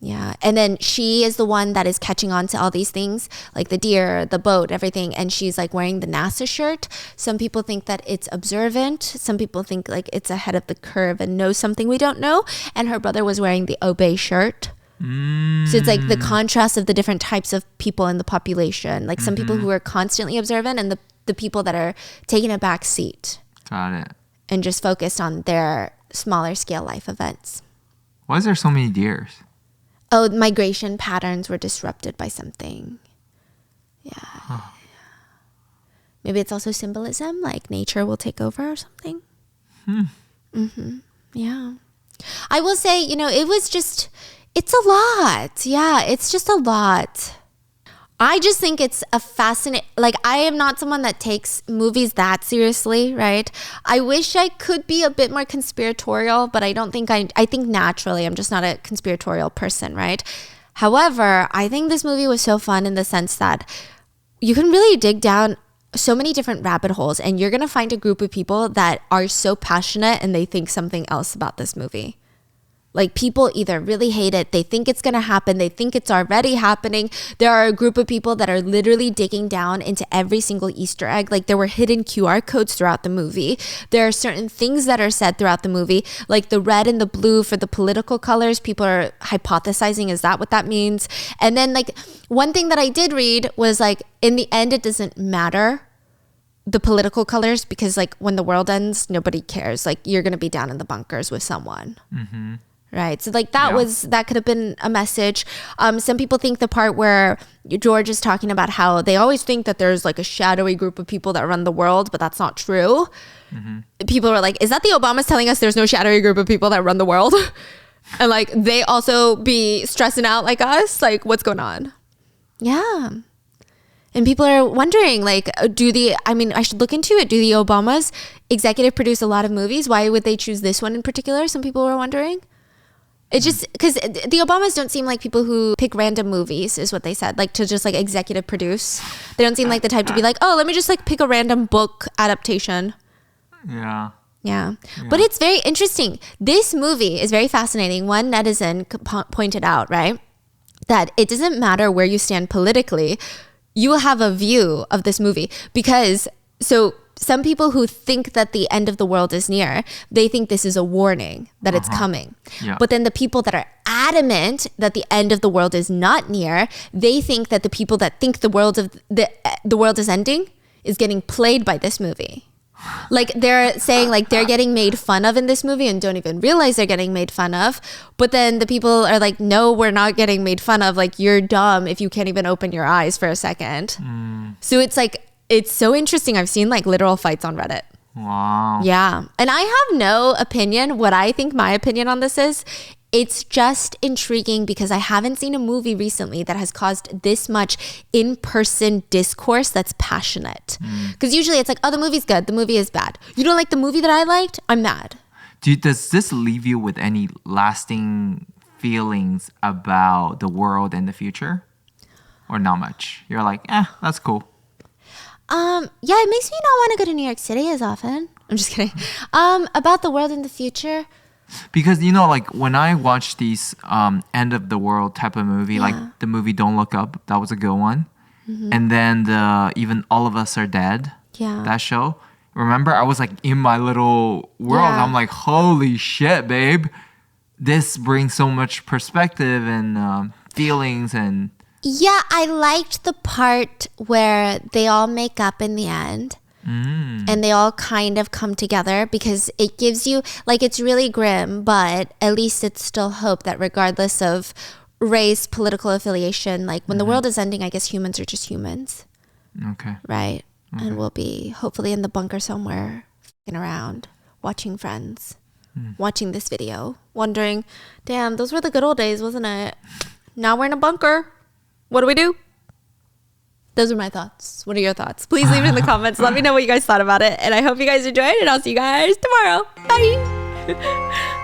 B: Yeah. And then she is the one that is catching on to all these things, like the deer, the boat, everything. And she's like wearing the NASA shirt. Some people think that it's observant. Some people think like it's ahead of the curve and knows something we don't know. And her brother was wearing the obey shirt. So it's like the contrast of the different types of people in the population. Like some people who are constantly observant, and the people that are taking a back seat.
A: Got it.
B: And just focused on their smaller scale life events.
A: Why is there so many deers?
B: Oh, migration patterns were disrupted by something. Yeah. Maybe it's also symbolism, like nature will take over or something. Yeah. I will say, it's a lot. Yeah, it's just a lot. I just think it's a fascinating, like, I am not someone that takes movies that seriously, right? I wish I could be a bit more conspiratorial, but I don't think I think naturally I'm just not a conspiratorial person, right? However, I think this movie was so fun in the sense that you can really dig down so many different rabbit holes, and you're going to find a group of people that are so passionate and they think something else about this movie. Like, people either really hate it, they think it's going to happen, they think it's already happening. There are a group of people that are literally digging down into every single Easter egg. Like, there were hidden QR codes throughout the movie. There are certain things that are said throughout the movie, like the red and the blue for the political colors. People are hypothesizing, is that what that means? And then, like, one thing that I did read was, like, in the end, it doesn't matter the political colors, because, like, when the world ends, nobody cares. Like, you're going to be down in the bunkers with someone. Right. So like that could have been a message. Some people think the part where George is talking about how they always think that there's like a shadowy group of people that run the world, but that's not true. People were like, is that the Obamas telling us there's no shadowy group of people that run the world? And like, they also be stressing out like us? Like, what's going on? Yeah. And people are wondering, like, I should look into it. Do the Obamas executive produce a lot of movies? Why would they choose this one in particular? Some people were wondering. It's just because the Obamas don't seem like people who pick random movies, is what they said, like to just like executive produce. They don't seem like the type to be like, oh, let me just like pick a random book adaptation. Yeah. But it's very interesting. This movie is very fascinating. One netizen pointed out, right, that it doesn't matter where you stand politically, you will have a view of this movie. Because some people who think that the end of the world is near, they think this is a warning that it's coming. But then the people that are adamant that the end of the world is not near, they think that the people that think the world is ending is getting played by this movie. Like, they're saying like they're getting made fun of in this movie and don't even realize they're getting made fun of. But then the people are like, no, we're not getting made fun of. Like, you're dumb if you can't even open your eyes for a second. So it's like, it's so interesting. I've seen like literal fights on Reddit.
A: Wow.
B: Yeah. And I have no opinion. What I think my opinion on this is, it's just intriguing because I haven't seen a movie recently that has caused this much in-person discourse that's passionate. Because usually it's like, oh, the movie's good, the movie is bad. You don't like the movie that I liked? I'm mad.
A: Does this leave you with any lasting feelings about the world and the future? Or not much? You're like, that's cool.
B: Yeah, it makes me not want to go to New York City as often. I'm just kidding. About the world in the future.
A: Because, like, when I watch these end of the world type of movie, like the movie Don't Look Up, that was a good one. And then even All of Us Are Dead, that show. Remember, I was like in my little world. I'm like, holy shit, babe. This brings so much perspective and feelings and...
B: Yeah, I liked the part where they all make up in the end. And they all kind of come together, because it gives you, like, it's really grim, but at least it's still hope that regardless of race, political affiliation, like when the world is ending, I guess humans are just humans.
A: Okay.
B: Right. Okay. And we'll be hopefully in the bunker somewhere, f***ing around, watching Friends, watching this video, wondering, damn, those were the good old days, wasn't it? Now we're in a bunker. What do we do? Those are my thoughts. What are your thoughts? Please leave it in the comments. Let me know what you guys thought about it. And I hope you guys enjoyed, and I'll see you guys tomorrow. Bye.